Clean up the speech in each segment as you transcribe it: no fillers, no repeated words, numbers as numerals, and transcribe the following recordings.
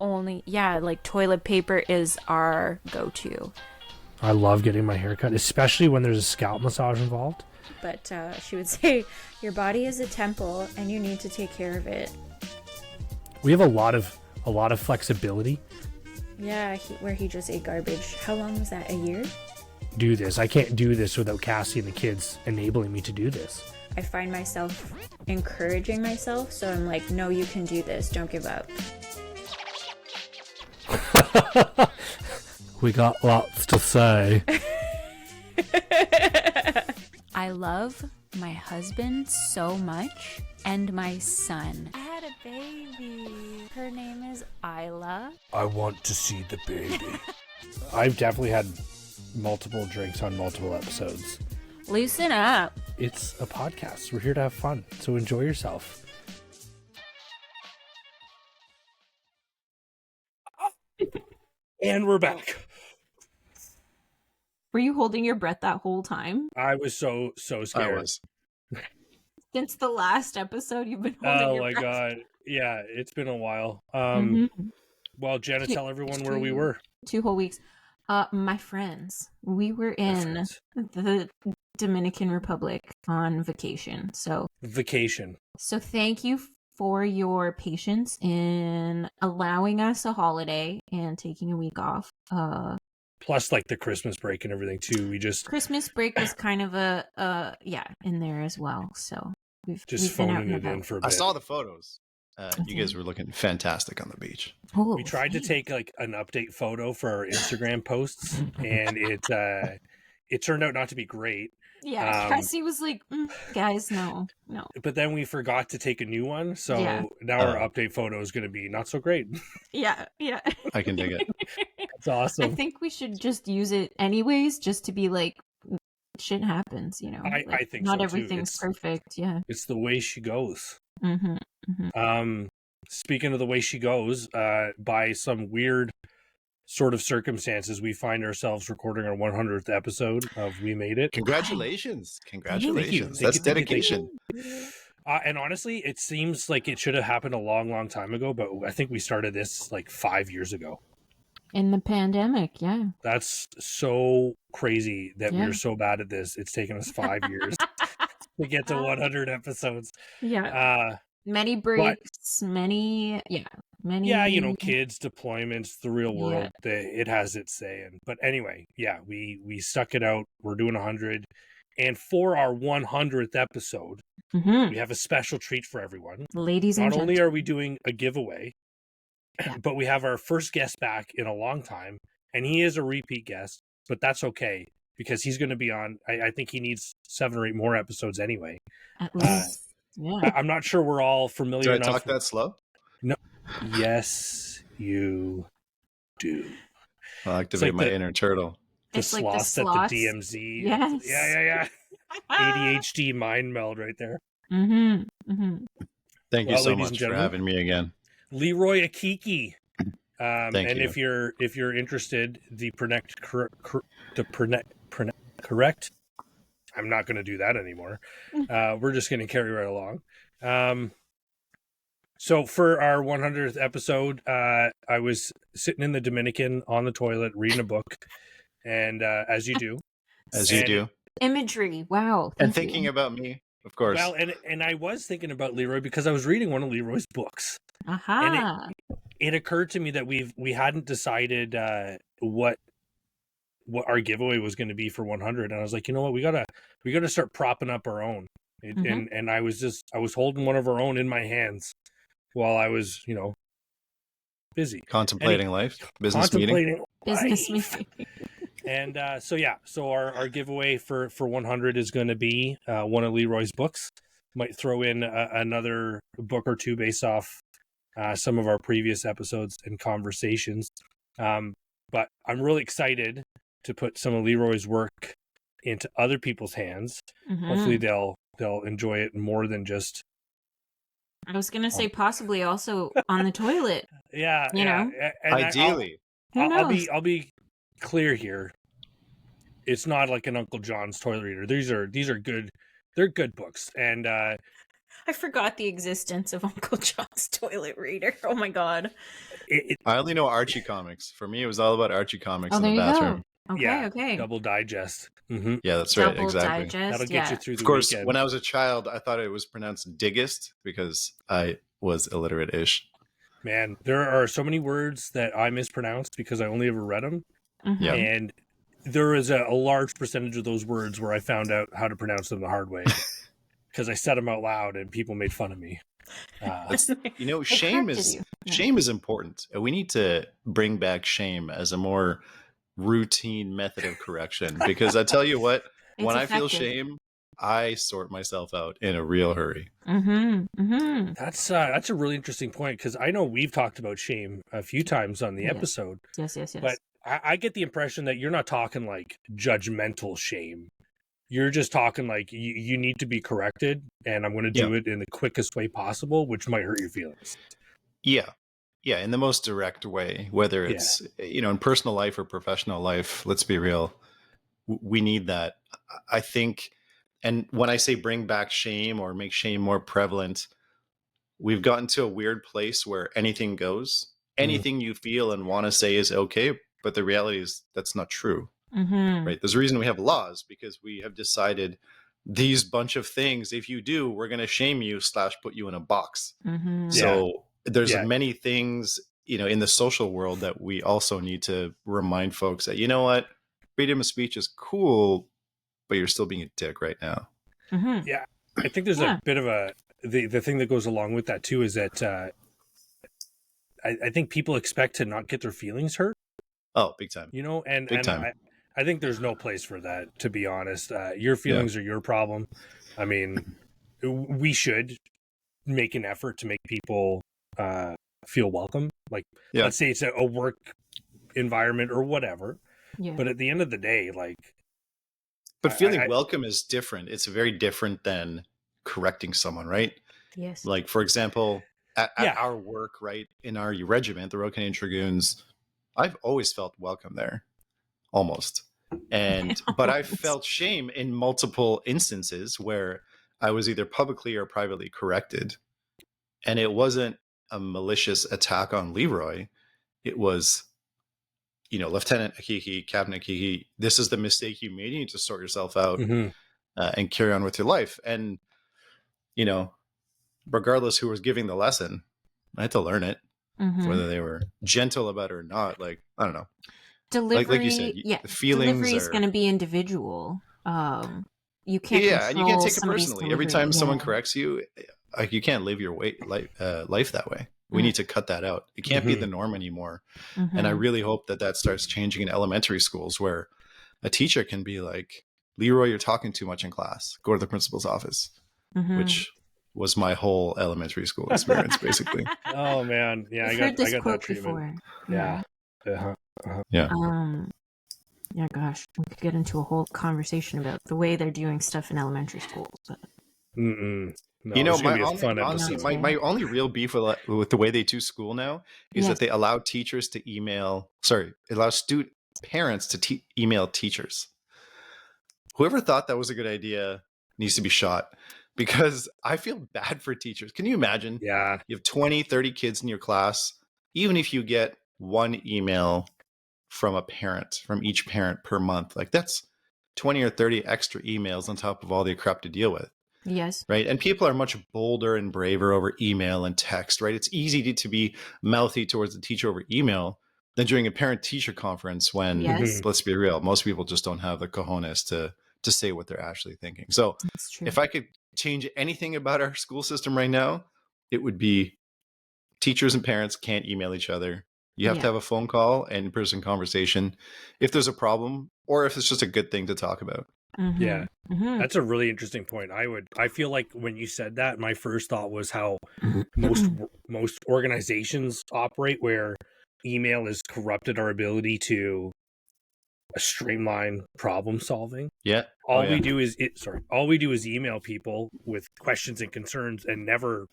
only, yeah, like toilet paper is our go-to. I love getting my hair cut, especially when there's a scalp massage involved. But she would say, your body is a temple and you need to take care of it. We have a lot of flexibility. Yeah, where he just ate garbage. How long was that? A year? Do this. I can't do this without Cassie and the kids enabling me to do this. I find myself encouraging myself, so I'm like, no, you can do this. Don't give up. We got lots to say. I love my husband so much and my son. I had a baby. Her name is Isla. I want to see the baby. I've definitely had multiple drinks on multiple episodes. Loosen up. It's a podcast. We're here to have fun, so enjoy yourself. And we're back. Were you holding your breath that whole time? I was so scared. I was. Since the last episode, you've been holding your breath. Oh my god. Yeah, it's been a while. Well, Jenna, tell everyone where we were. 2 whole weeks. My friends. We were in the Dominican Republic on vacation. So thank you for your patience in allowing us a holiday and taking a week off. Plus, like the Christmas break and everything too. Christmas break was kind of in there as well. So we've phoning it in for a bit. I saw the photos. You guys were looking fantastic on the beach. Oh, we tried to take like an update photo for our Instagram posts, and it turned out not to be great. Yeah, Cassie was like, guys, no. But then we forgot to take a new one, so now our update photo is going to be not so great. Yeah. I can dig it. That's awesome. I think we should just use it anyways, just to be like, shit happens, you know. I think not so everything's perfect. Yeah, it's the way she goes. Mm-hmm. Speaking of the way she goes, by some weird sort of circumstances, we find ourselves recording our 100th episode of We Made It. Congratulations. Thank you. That's dedication. And honestly, it seems like it should have happened a long, long time ago, but I think we started this like 5 years ago. In the pandemic, yeah. That's so crazy that we're so bad at this. It's taken us 5 years to get to 100 episodes. Yeah. Many breaks, many. Yeah, you know, kids, deployments, the real world, it has its say. But anyway, we stuck it out. We're doing 100. And for our 100th episode, we have a special treat for everyone. Ladies and gentlemen. Not only are we doing a giveaway, but we have our first guest back in a long time. And he is a repeat guest, but that's okay because he's going to be on, I think he needs 7 or 8 more episodes anyway. At least. I'm not sure we're all familiar Do I enough. talk that slow? No. Yes, you do. I'll activate my inner turtle. The sloths at the DMZ. Yes. Yeah. ADHD mind meld right there. Thank you so much for having me again. Leroy Akiki. Thank you. If you're interested, the correct. I'm not going to do that anymore. We're just going to carry right along. So for our 100th episode, I was sitting in the Dominican on the toilet reading a book, and as you do, imagery. Wow, and thinking about me, of course. Well, and I was thinking about Leroy because I was reading one of Leroy's books. And it occurred to me that we hadn't decided what our giveaway was going to be for 100, and I was like, you know what, we gotta start propping up our own. And I was holding one of our own in my hands while I was, busy contemplating life, business meeting. And so our giveaway for 100 is going to be one of Leroy's books. Might throw in another book or two based off some of our previous episodes and conversations. But I'm really excited to put some of Leroy's work into other people's hands. Hopefully they'll enjoy it more than just. I was gonna say possibly also on the toilet. Yeah, you know. And ideally, I'll be clear here. It's not like an Uncle John's toilet reader. These are good. They're good books, and I forgot the existence of Uncle John's toilet reader. Oh my god. I only know Archie comics. For me, it was all about Archie comics in there the you bathroom. go. Okay. Double digest. Mm-hmm. Yeah, that's right. Double Exactly. digest. That'll get you through the Of course, weekend. when I was a child, I thought it was pronounced diggest because I was illiterate-ish. Man, there are so many words that I mispronounced because I only ever read them. Yeah. And there is a large percentage of those words where I found out how to pronounce them the hard way because I said them out loud and people made fun of me. Shame is important. We need to bring back shame as a more routine method of correction because I tell you what, when I feel shame, I sort myself out in a real hurry. That's a really interesting point because I know we've talked about shame a few times on the episode. Yes. But I get the impression that you're not talking like judgmental shame. You're just talking like you need to be corrected, and I'm going to do it in the quickest way possible, which might hurt your feelings. Yeah, in the most direct way, whether it's in personal life or professional life. Let's be real, we need that. I think, and when I say bring back shame or make shame more prevalent, we've gotten to a weird place where anything goes. Anything you feel and want to say is okay, but the reality is that's not true. Right? There's a reason we have laws, because we have decided these bunch of things, if you do, we're going to shame you / put you in a box. So there's many things, in the social world that we also need to remind folks that, you know what, freedom of speech is cool, but you're still being a dick right now. Yeah. I think there's a bit of the thing that goes along with that too, is that I think people expect to not get their feelings hurt. Oh, big time. And I think there's no place for that, to be honest. Your feelings are your problem. I mean, we should make an effort to make people feel welcome. Like, let's say it's a work environment or whatever. Yeah. But at the end of the day, But feeling welcome is different. It's very different than correcting someone, right? Yes. Like, for example, at our work, right, in our regiment, the Royal Canadian Dragoons, I've always felt welcome there, almost. But I felt shame in multiple instances where I was either publicly or privately corrected. And it wasn't a malicious attack on Leroy. It was, Lieutenant Akiki, Captain Akiki, this is the mistake you made. You need to sort yourself out and carry on with your life. And, regardless who was giving the lesson, I had to learn it, whether they were gentle about it or not. Like, I don't know. Delivery, like you said, the feelings delivery is going to be individual. You can't and you can't take it personally. Every time someone corrects you, like, you can't live your life that way. We need to cut that out. It can't be the norm anymore. And I really hope that starts changing in elementary schools, where a teacher can be like, Leroy, you're talking too much in class. Go to the principal's office, which was my whole elementary school experience, basically. Oh man, yeah, I've heard this quote that before. Yeah. Yeah, gosh, we could get into a whole conversation about the way they're doing stuff in elementary schools. But... No, my only real beef with the way they do school now is that they allow teachers to allow parents to email teachers. Whoever thought that was a good idea needs to be shot, because I feel bad for teachers. Can you imagine? Yeah. You have 20, 30 kids in your class. Even if you get one email from each parent per month, like, that's 20 or 30 extra emails on top of all the crap to deal with. Yes. Right. And people are much bolder and braver over email and text, right? It's easy to be mouthy towards the teacher over email than during a parent-teacher conference when, let's be real, most people just don't have the cojones to say what they're actually thinking. So if I could change anything about our school system right now, it would be teachers and parents can't email each other. You have to have a phone call and in-person conversation if there's a problem, or if it's just a good thing to talk about. Yeah. That's a really interesting point. I feel like when you said that, my first thought was how most organizations operate, where email has corrupted our ability to streamline problem solving. Yeah. All we do is email people with questions and concerns, and never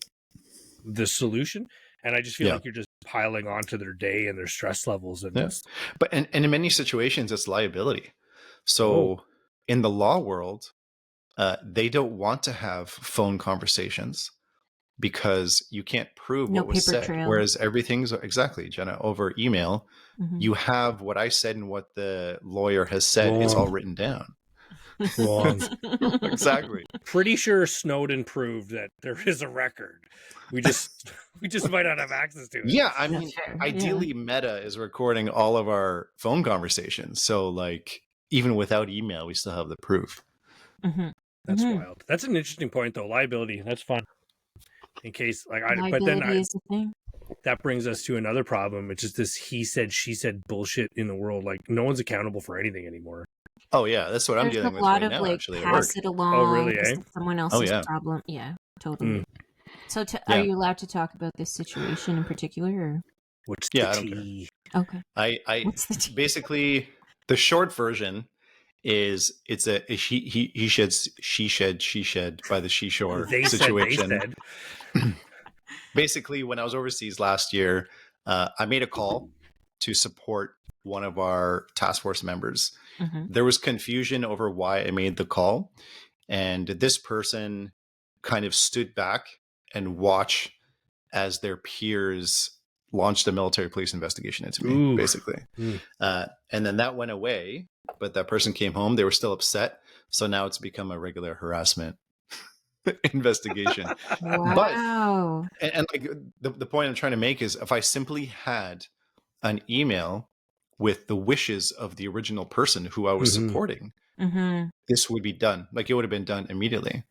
the solution. And I just feel like you're just piling onto their day and their stress levels. But in many situations, it's liability. So in the law world, they don't want to have phone conversations. because you can't prove No what was paper said. trail. Whereas everything's exactly, Jenna, over email. Mhm. You have what I said and what the lawyer has said. It's all written down. Wrong. Exactly. Pretty sure Snowden proved that there is a record. We just might not have access to it. Yeah, I mean, That's fair. ideally, Meta is recording all of our phone conversations. So, like, even without email, we still have the proof. Mhm. That's Mhm. wild. That's an interesting point, though. Liability. That's fun. In case, like, but then Liability is the thing. that brings us to another problem, which is this he said, she said bullshit in the world. Like, no one's accountable for anything anymore. Oh, yeah, that's what I'm There's dealing a with lot right of now, like actually, at work. pass it along. Oh, really, eh? It's someone else's yeah. problem. Yeah, totally. Mm. So, Yeah. are you allowed to talk about this situation in particular? Or? What's Yeah, the I don't tea? Okay. I What's the tea? basically, the short version is it's a he shed, she shed, she shed by the seashore situation. They said. Basically, when I was overseas last year, I made a call to support one of our task force members. Mhm. There was confusion over why I made the call, and this person kind of stood back and watched as their peers launched a military police investigation into me. Ooh. Basically. And then that went away, but that person came home. They were still upset. So now it's become a regular harassment investigation. Wow. But, and like the point I'm trying to make is if I simply had an email with the wishes of the original person who I was supporting, this would be done. Like, it would have been done immediately.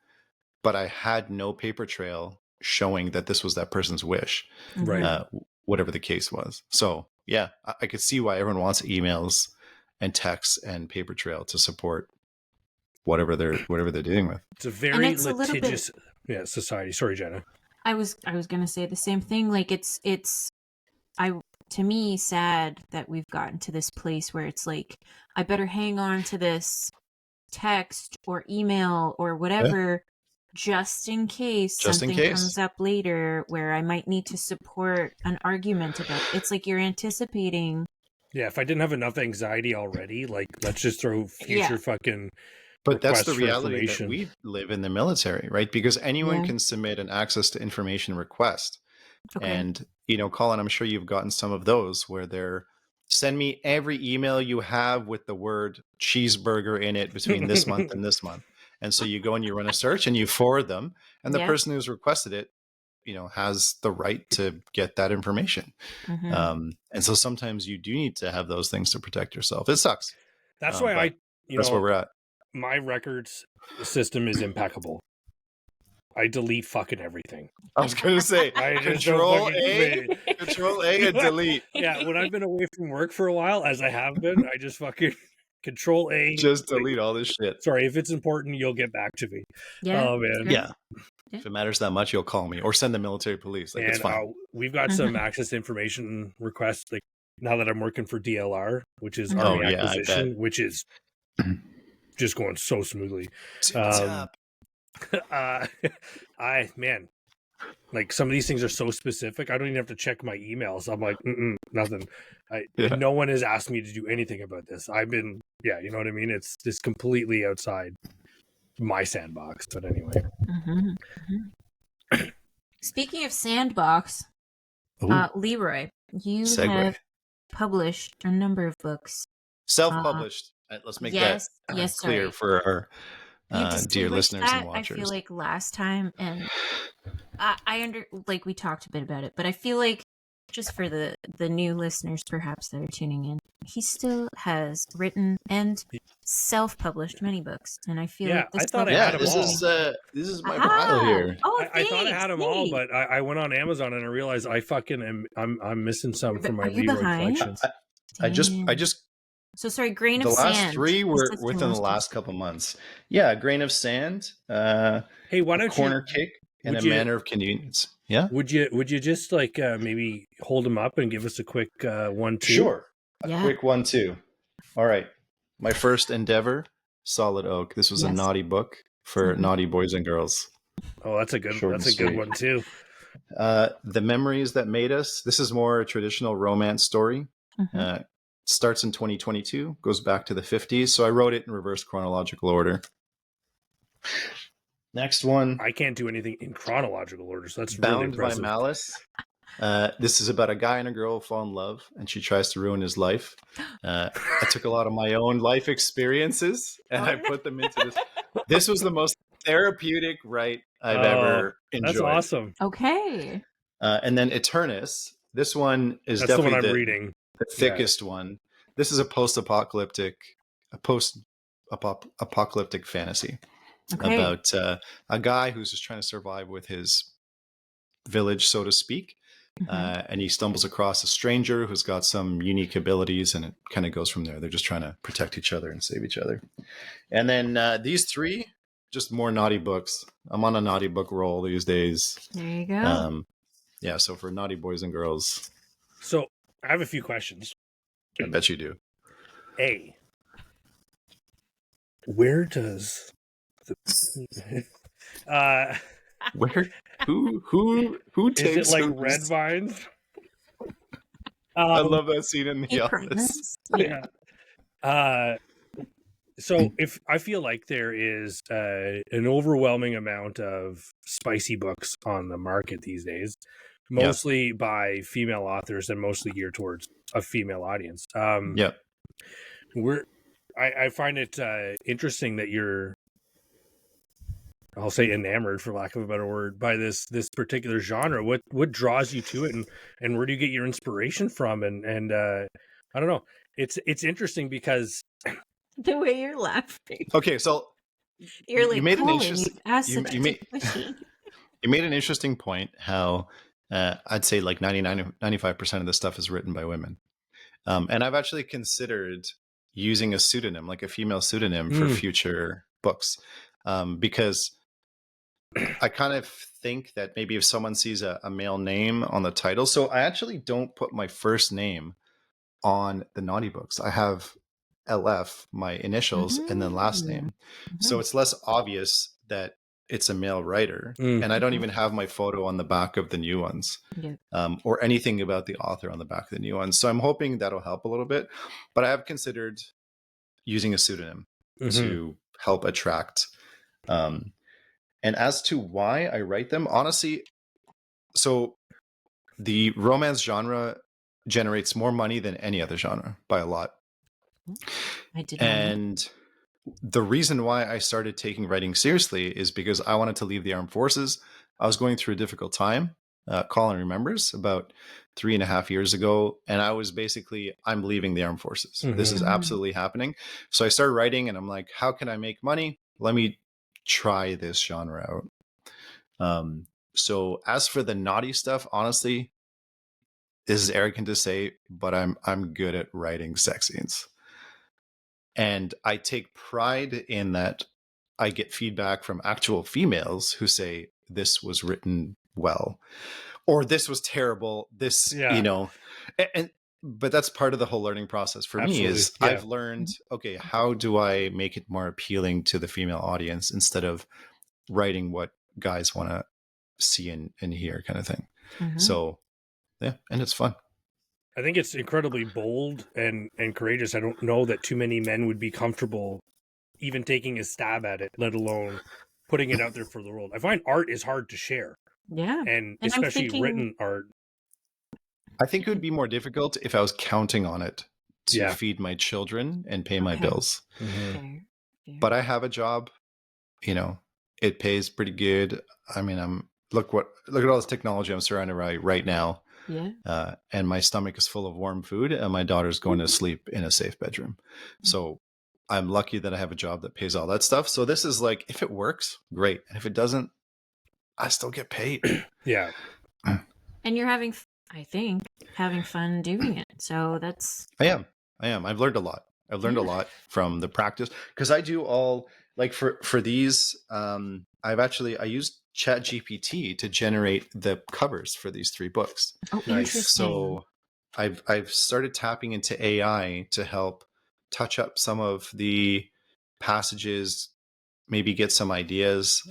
But I had no paper trail showing that this was that person's wish, Right. Whatever the case was. So yeah, I could see why everyone wants emails and texts and paper trail to support whatever they're dealing with. It's a very it's litigious society. Sorry, Jenna. I was gonna say the same thing. Like it's to me sad that we've gotten to this place where it's like I better hang on to this text or email or whatever just in case something comes up later where I might need to support an argument about it. It's like you're anticipating. Yeah, if I didn't have enough anxiety already, like, let's just throw future fucking. But that's the reality that we live in the military, right? Because anyone can submit an access to information request. Okay. And, Colin, I'm sure you've gotten some of those where they're send me every email you have with the word cheeseburger in it between this month and this month. And so you go and you run a search and you forward them. And the person who's requested it, has the right to get that information. And so sometimes you do need to have those things to protect yourself. It sucks. That's why that's where we're at. My records system is impeccable. I delete fucking everything. I was going to say, Control A and delete. Yeah, when I've been away from work for a while, as I have been, I just fucking Control A. Just delete all this shit. Sorry, if it's important, you'll get back to me. Yeah. Oh, man. Yeah. If it matters that much, you'll call me or send the military police. Like, it's fine. We've got some access information requests, like, now that I'm working for DLR, which is Army Acquisition, which is just going so smoothly. Man, like, some of these things are so specific. I don't even have to check my emails. I'm like, nothing. No one has asked me to do anything about this. I've been, you know what I mean? It's just completely outside my sandbox. But anyway. Speaking of sandbox, Leroy, you have published a number of books. Self-published. Let's make that clear for our dear listeners and watchers. I feel like last time, and we talked a bit about it, but I feel like just for the new listeners perhaps that are tuning in, he still has written and self-published many books, and I feel like I thought I had them all. This is my pile here. Oh, I thought I had them all, but I went on Amazon and I realized I fucking I'm missing some from my Leroy collections. I just. So sorry, Grain of Sand. The last three were within the last couple months. Yeah, Grain of Sand. Hey, why don't Corner Cake and A Manner of Convenience. Yeah. Would you just like maybe hold them up and give us a quick 1-2? Sure. Quick 1-2. All right. My first endeavor, Solid Oak. This was a naughty book for naughty boys and girls. Oh, that's a good one too. The Memories That Made Us. This is more a traditional romance story. Starts in 2022, goes back to the 50s. So I wrote it in reverse chronological order. Next one. I can't do anything in chronological order, so that's really Bound by impressive. Malice. This is about a guy and a girl who fall in love, and she tries to ruin his life. I took a lot of my own life experiences, and I put them into this. This was the most therapeutic write I've ever enjoyed. That's awesome. Okay. And then ETERNUS. This one is That's definitely the one I'm reading. The thickest one. This is a post-apocalyptic fantasy about a guy who's just trying to survive with his village, so to speak. And he stumbles across a stranger who's got some unique abilities, and it kind of goes from there. They're just trying to protect each other and save each other. And then these three, just more naughty books. I'm on a naughty book roll these days. There you go. Yeah, so for naughty boys and girls. So I have a few questions. I bet you do. A, where does the where who takes is it like those? red vines? I love that scene in The Office. Yeah. So if I feel like there is an overwhelming amount of spicy books on the market these days, mostly by female authors and mostly geared towards a female audience. I find it interesting that you're, I'll say enamored, for lack of a better word, by this particular genre. What draws you to it, and where do you get your inspiration from? And I don't know. It's interesting because the way you're laughing. Okay, so you're like, you made an interesting point. How I'd say like 95% of the stuff is written by women, and I've actually considered using a pseudonym, like a female pseudonym, for future books, because I kind of think that maybe if someone sees a male name on the title, so I actually don't put my first name on the naughty books. I have LF, my initials, and then last name. So it's less obvious that it's a male writer. And I don't even have my photo on the back of the new ones, or anything about the author on the back of the new ones. So I'm hoping that'll help a little bit. But I have considered using a pseudonym to help attract. And as to why I write them, honestly, so the romance genre generates more money than any other genre by a lot. I did. And the reason why I started taking writing seriously is because I wanted to leave the armed forces. I was going through a difficult time. Colin remembers, about 3.5 years ago. And I was basically, I'm leaving the armed forces. This is absolutely happening. So I started writing, and I'm like, how can I make money? Let me try this genre out. So as for the naughty stuff, honestly, this is arrogant to say, but I'm good at writing sex scenes. And I take pride in that I get feedback from actual females who say this was written well, or this was terrible. This, but that's part of the whole learning process for me is I've learned, okay, how do I make it more appealing to the female audience instead of writing what guys want to see and hear, kind of thing. So yeah, and it's fun. I think it's incredibly bold and courageous. I don't know that too many men would be comfortable even taking a stab at it, let alone putting it out there for the world. I find art is hard to share. Yeah. And especially written art. I think it would be more difficult if I was counting on it to feed my children and pay my bills. Fair. But I have a job, it pays pretty good. I mean, look at all this technology I'm surrounded by right now. Yeah. And my stomach is full of warm food, and my daughter's going to sleep in a safe bedroom. So I'm lucky that I have a job that pays all that stuff. So this is like, if it works, great. And if it doesn't, I still get paid. Yeah. And you're having fun doing it. So that's... I am. I've learned a lot. I've learned a lot from the practice, because I do all, like for these, I used ChatGPT to generate the covers for these 3 books. Oh, nice. So I've started tapping into AI to help touch up some of the passages, maybe get some ideas,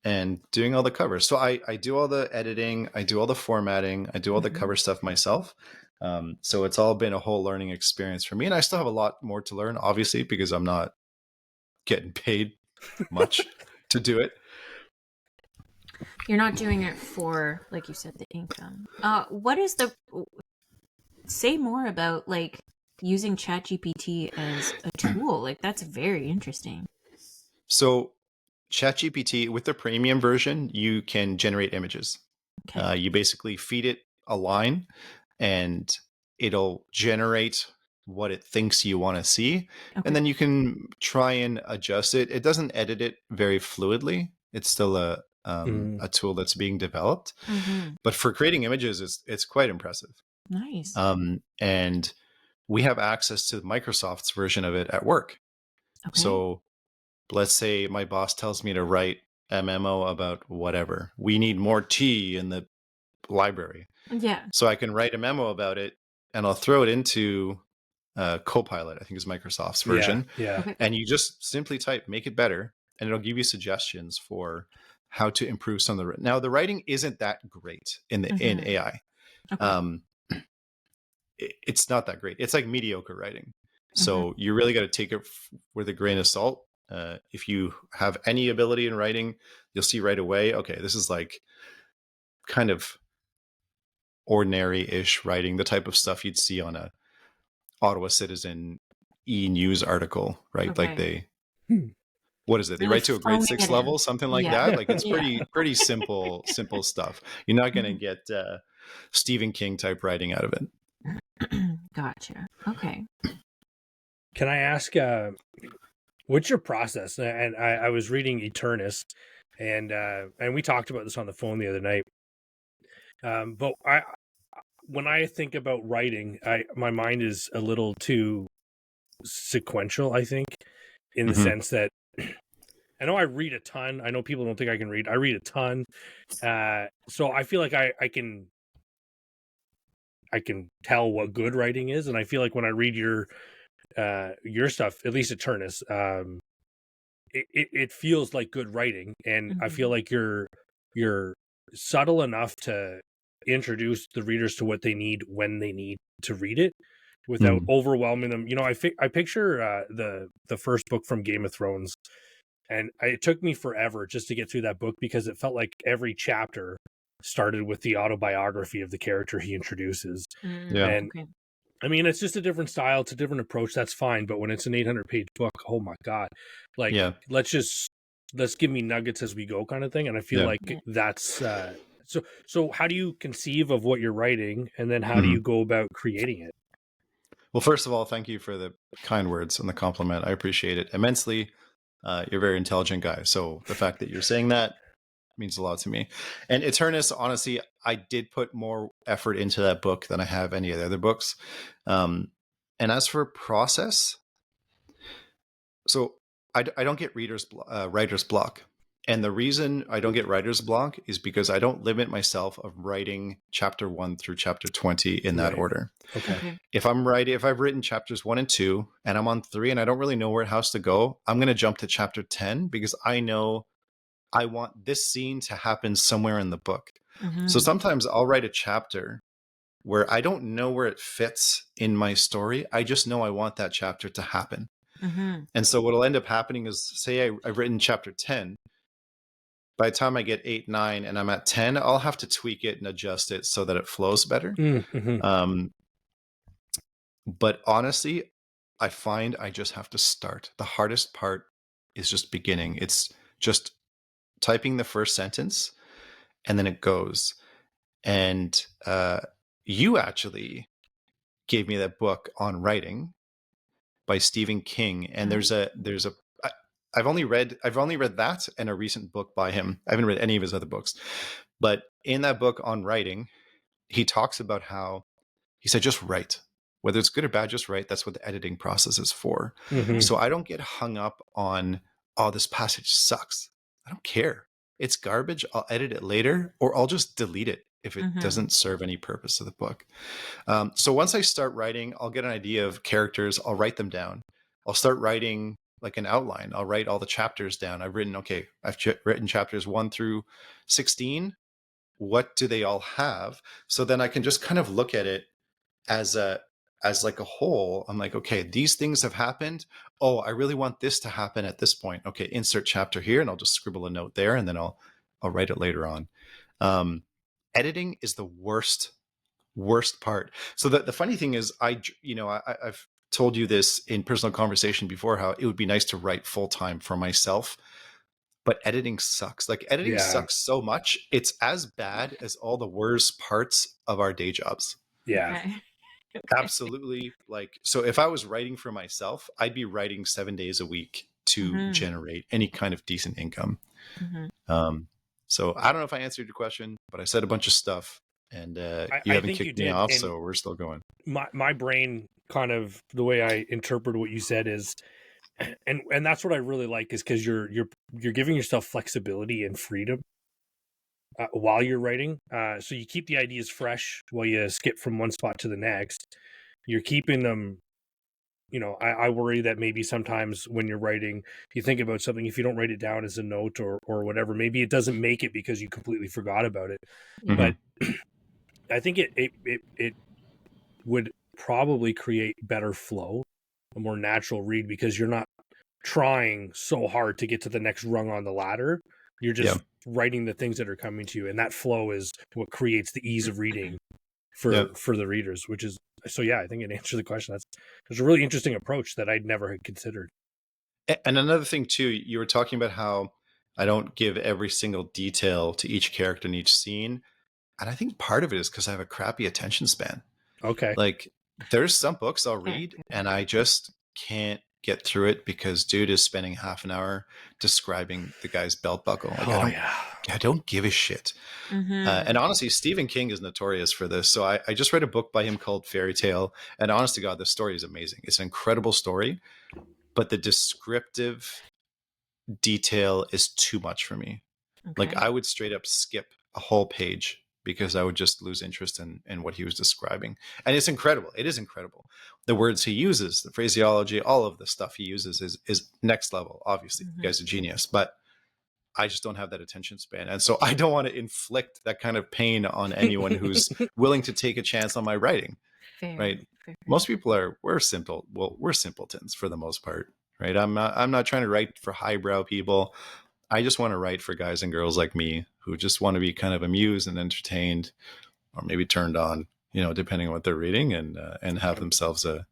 and doing all the covers. So I do all the editing, I do all the formatting, I do all the cover stuff myself. So it's all been a whole learning experience for me, and I still have a lot more to learn, obviously, because I'm not getting paid much to do it. You're not doing it for, like you said, the income. What is the... Say more about, like, using ChatGPT as a tool. Like, that's very interesting. So ChatGPT, with the premium version, you can generate images. Okay. You basically feed it a line and it'll generate what it thinks you want to see. Okay. And then you can try and adjust it. It doesn't edit it very fluidly. It's still a tool that's being developed. Mm-hmm. But for creating images, it's quite impressive. Nice. And we have access to Microsoft's version of it at work. Okay. So let's say my boss tells me to write a memo about whatever. We need more tea in the library. Yeah. So I can write a memo about it and I'll throw it into Copilot, I think is Microsoft's version. Yeah. Okay. And you just simply type, make it better, and it'll give you suggestions for how to improve some of the... Now, the writing isn't that great in AI. Okay. It's not that great. It's like mediocre writing. So you really got to take it with a grain of salt. If you have any ability in writing, you'll see right away, okay, this is like kind of ordinary-ish writing, the type of stuff you'd see on a Ottawa Citizen e-news article, right? Okay. Like they, what is it? They write to a grade 6 level, something like that. Like it's pretty simple stuff. You're not going to get Stephen King type writing out of it. Gotcha. Okay. Can I ask, what's your process? And I was reading ETERNUS, and we talked about this on the phone the other night. But when I think about writing, my mind is a little too sequential, I think, in the sense that I know I read a ton. I know people don't think I can read. I read a ton. So I feel like I can tell what good writing is. And I feel like when I read your stuff, at least ETERNUS, it feels like good writing. And I feel like you're subtle enough to introduce the readers to what they need when they need to read it without overwhelming them. You know, I picture the first book from Game of Thrones, and it took me forever just to get through that book because it felt like every chapter started with the autobiography of the character he introduces. And I mean, it's just a different style, it's a different approach, that's fine. But when it's an 800-page book, oh my God, like let's give me nuggets as we go kind of thing. And I feel like that's so how do you conceive of what you're writing, and then how do you go about creating it? Well, first of all, thank you for the kind words and the compliment. I appreciate it immensely. You're a very intelligent guy. So the fact that you're saying that means a lot to me. And ETERNUS, honestly, I did put more effort into that book than I have any of the other books. And as for process, so I don't get writer's block. And the reason I don't get writer's block is because I don't limit myself of writing chapter 1 through chapter 20 in that order. Okay. If I've written chapters 1 and 2 and I'm on 3 and I don't really know where it has to go, I'm going to jump to chapter 10 because I know I want this scene to happen somewhere in the book. So sometimes I'll write a chapter where I don't know where it fits in my story. I just know I want that chapter to happen. And so what will end up happening is, say I've written chapter 10. By the time I get 8, 9, and I'm at 10, I'll have to tweak it and adjust it so that it flows better. But honestly, I find I just have to start. The hardest part is just beginning. It's just typing the first sentence, and then it goes. And you actually gave me that book on writing by Stephen King, and I've only read that and a recent book by him. I haven't read any of his other books, but in that book on writing, he talks about how he said, just write, whether it's good or bad, just write. That's what the editing process is for. So I don't get hung up on, oh, this passage sucks. I don't care. It's garbage. I'll edit it later, or I'll just delete it if it doesn't serve any purpose to the book. So once I start writing, I'll get an idea of characters. I'll write them down. I'll start writing like an outline. I'll write all the chapters down. I've written chapters 1 through 16. What do they all have? So then I can just kind of look at it as as like a whole, I'm like, okay, these things have happened. Oh, I really want this to happen at this point. Okay, insert chapter here, and I'll just scribble a note there, and then I'll write it later on. Editing is the worst part. So the funny thing is, I've told you this in personal conversation before, how it would be nice to write full time for myself, but editing sucks. Like editing sucks so much. It's as bad as all the worst parts of our day jobs. Yeah. Okay. Absolutely. Like, so if I was writing for myself, I'd be writing 7 days a week to generate any kind of decent income. So I don't know if I answered your question, but I said a bunch of stuff, and you haven't kicked me off, so we're still going. My brain, kind of the way I interpret what you said is, and that's what I really like, is because you're giving yourself flexibility and freedom while you're writing. So you keep the ideas fresh while you skip from one spot to the next. You're keeping them. I worry that maybe sometimes when you're writing, you think about something, if you don't write it down as a note or whatever, maybe it doesn't make it because you completely forgot about it. But I think it would probably create better flow, a more natural read, because you're not trying so hard to get to the next rung on the ladder. You're just writing the things that are coming to you, and that flow is what creates the ease of reading for the readers, which is, so yeah, I think it answers the question. That's a really interesting approach that I'd never had considered. And another thing too, you were talking about how I don't give every single detail to each character in each scene. And I think part of it is because I have a crappy attention span. Okay. Like, there's some books I'll read and I just can't get through it because dude is spending half an hour describing the guy's belt buckle. Like, I don't give a shit. And honestly, Stephen King is notorious for this. So I just read a book by him called Fairy Tale. And honest to God, the story is amazing. It's an incredible story, but the descriptive detail is too much for me. Like, I would straight up skip a whole page because I would just lose interest in what he was describing. And it's incredible. It is incredible. The words he uses, the phraseology, all of the stuff he uses is next level. Obviously, the guy's a genius, but I just don't have that attention span. And so I don't want to inflict that kind of pain on anyone who's willing to take a chance on my writing. Right? Most people we're simpletons for the most part. Right? I'm not trying to write for highbrow people. I just want to write for guys and girls like me who just want to be kind of amused and entertained, or maybe turned on, depending on what they're reading, and have themselves a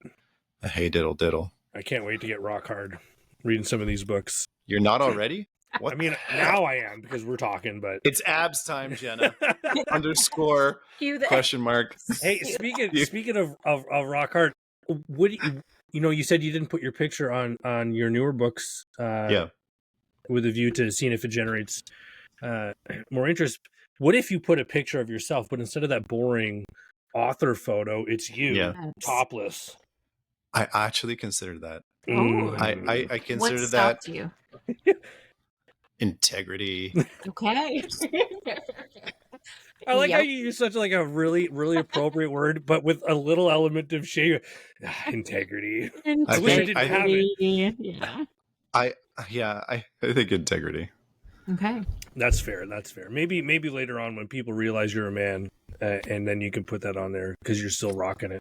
hey diddle diddle. I can't wait to get rock hard reading some of these books. You're not already? What? I mean, now I am, because we're talking, but it's abs time, Jenna. Underscore question mark. Hey, speaking of rock hard, what do you said you didn't put your picture on your newer books. With a view to seeing if it generates more interest. What if you put a picture of yourself, but instead of that boring author photo, it's you topless? I actually considered that. I considered what stopped you? Integrity. Okay. I like how you use such like a really, really appropriate word, but with a little element of shame. Integrity. I wish I didn't have it. I think integrity. Okay. That's fair. Maybe later on when people realize you're a man, and then you can put that on there because you're still rocking it.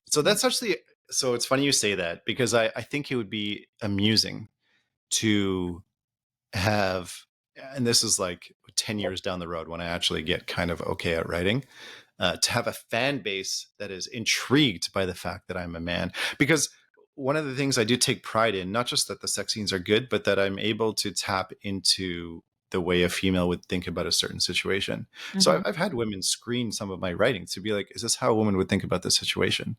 So that's actually, so it's funny you say that, because I think it would be amusing to have, and this is like 10 years down the road when I actually get kind of okay at writing, to have a fan base that is intrigued by the fact that I'm a man. Because one of the things I do take pride in, not just that the sex scenes are good, but that I'm able to tap into the way a female would think about a certain situation. So I've had women screen some of my writing to be like, is this how a woman would think about this situation?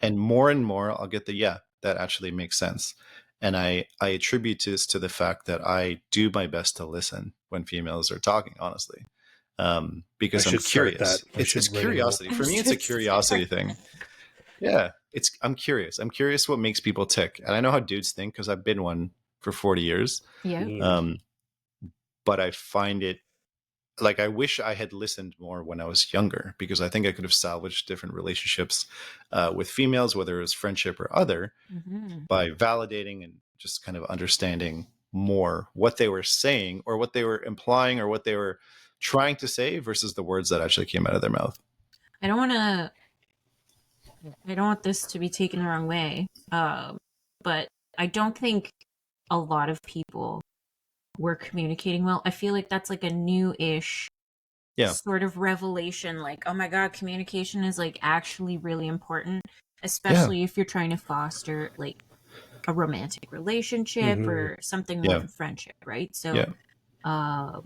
And more I'll get that actually makes sense. And I attribute this to the fact that I do my best to listen when females are talking, honestly, because I'm curious. It's curiosity. For me, it's a curiosity thing. Yeah, I'm curious. I'm curious what makes people tick. And I know how dudes think because I've been one for 40 years. Yeah. But I find it, like, I wish I had listened more when I was younger, because I think I could have salvaged different relationships with females, whether it was friendship or other, by validating and just kind of understanding more what they were saying or what they were implying or what they were trying to say versus the words that actually came out of their mouth. I don't want to I don't want this to be taken the wrong way, but I don't think a lot of people were communicating well. I feel like that's like a new-ish sort of revelation. Like, oh my God, communication is like actually really important, especially if you're trying to foster like a romantic relationship or something more than friendship, right? So, I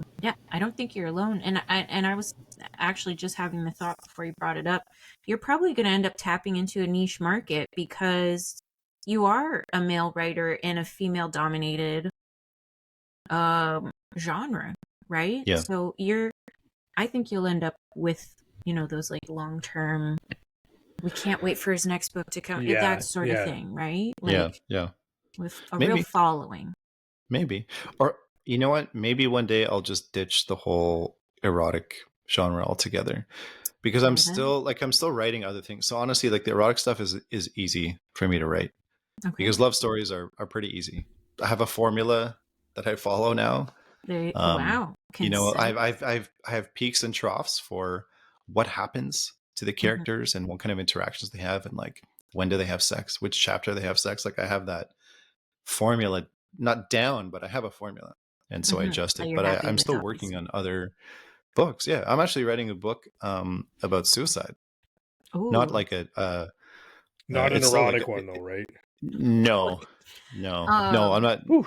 don't think you're alone. And I was actually just having the thought before you brought it up. You're probably going to end up tapping into a niche market because you are a male writer in a female-dominated genre, right? Yeah. So I think you'll end up with, those like long-term, we can't wait for his next book to come, that sort of thing, right? Like, with a real following. Maybe. Or, you know what? Maybe one day I'll just ditch the whole erotic genre altogether. Because I'm still writing other things. So honestly, like the erotic stuff is easy for me to write. Okay. Because love stories are pretty easy. I have a formula that I follow now. Wow. I have peaks and troughs for what happens to the characters and what kind of interactions they have, and like when do they have sex, which chapter they have sex. Like I have that formula not down, but I have a formula, and so I adjust it. But I'm still working on other books. Yeah, I'm actually writing a book about suicide. Ooh. Not like not an erotic one though, right? No, I'm not. Whew.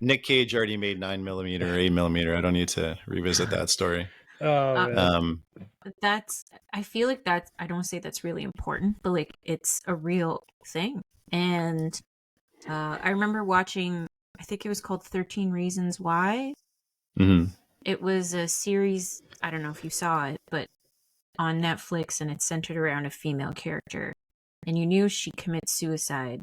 Nick Cage already made 9mm or 8mm. I don't need to revisit that story. I feel like I don't want to say that's really important, but like it's a real thing. And I remember watching, I think it was called 13 Reasons Why. Mm-hmm. It was a series, I don't know if you saw it, but on Netflix, and it's centered around a female character. And you knew she commits suicide,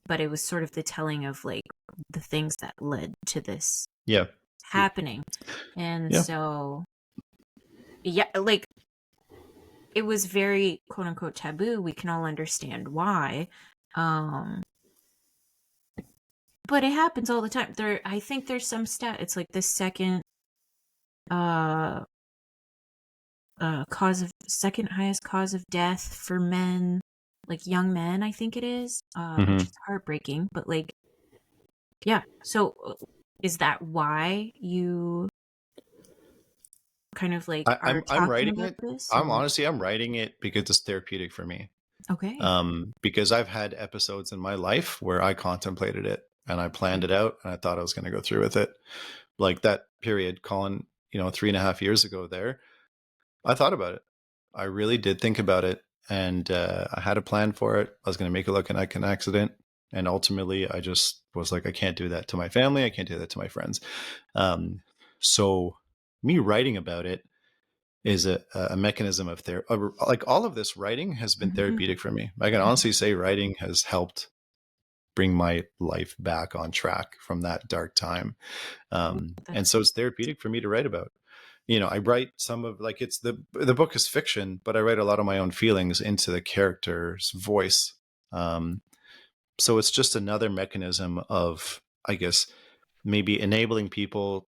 but it was sort of the telling of like the things that led to this happening. And so, like it was very quote unquote taboo. We can all understand why. But it happens all the time. I think there's some stat. It's like the second second highest cause of death for men, like young men, I think it is, which is heartbreaking, but like, yeah. So is that why you kind of like I'm writing about it? This, I'm writing it because it's therapeutic for me. Okay. Because I've had episodes in my life where I contemplated it and I planned it out and I thought I was going to go through with it. Like that period, Colin, 3.5 years ago there, I thought about it. I really did think about it. And I had a plan for it. I was going to make it look like an accident. And ultimately, I just was like, I can't do that to my family. I can't do that to my friends. So me writing about it is a mechanism of therapy. Like all of this writing has been therapeutic for me. I can honestly say writing has helped bring my life back on track from that dark time. And so it's therapeutic for me to write about. I write some of like it's the book is fiction, but I write a lot of my own feelings into the character's voice. So it's just another mechanism of, I guess, maybe enabling people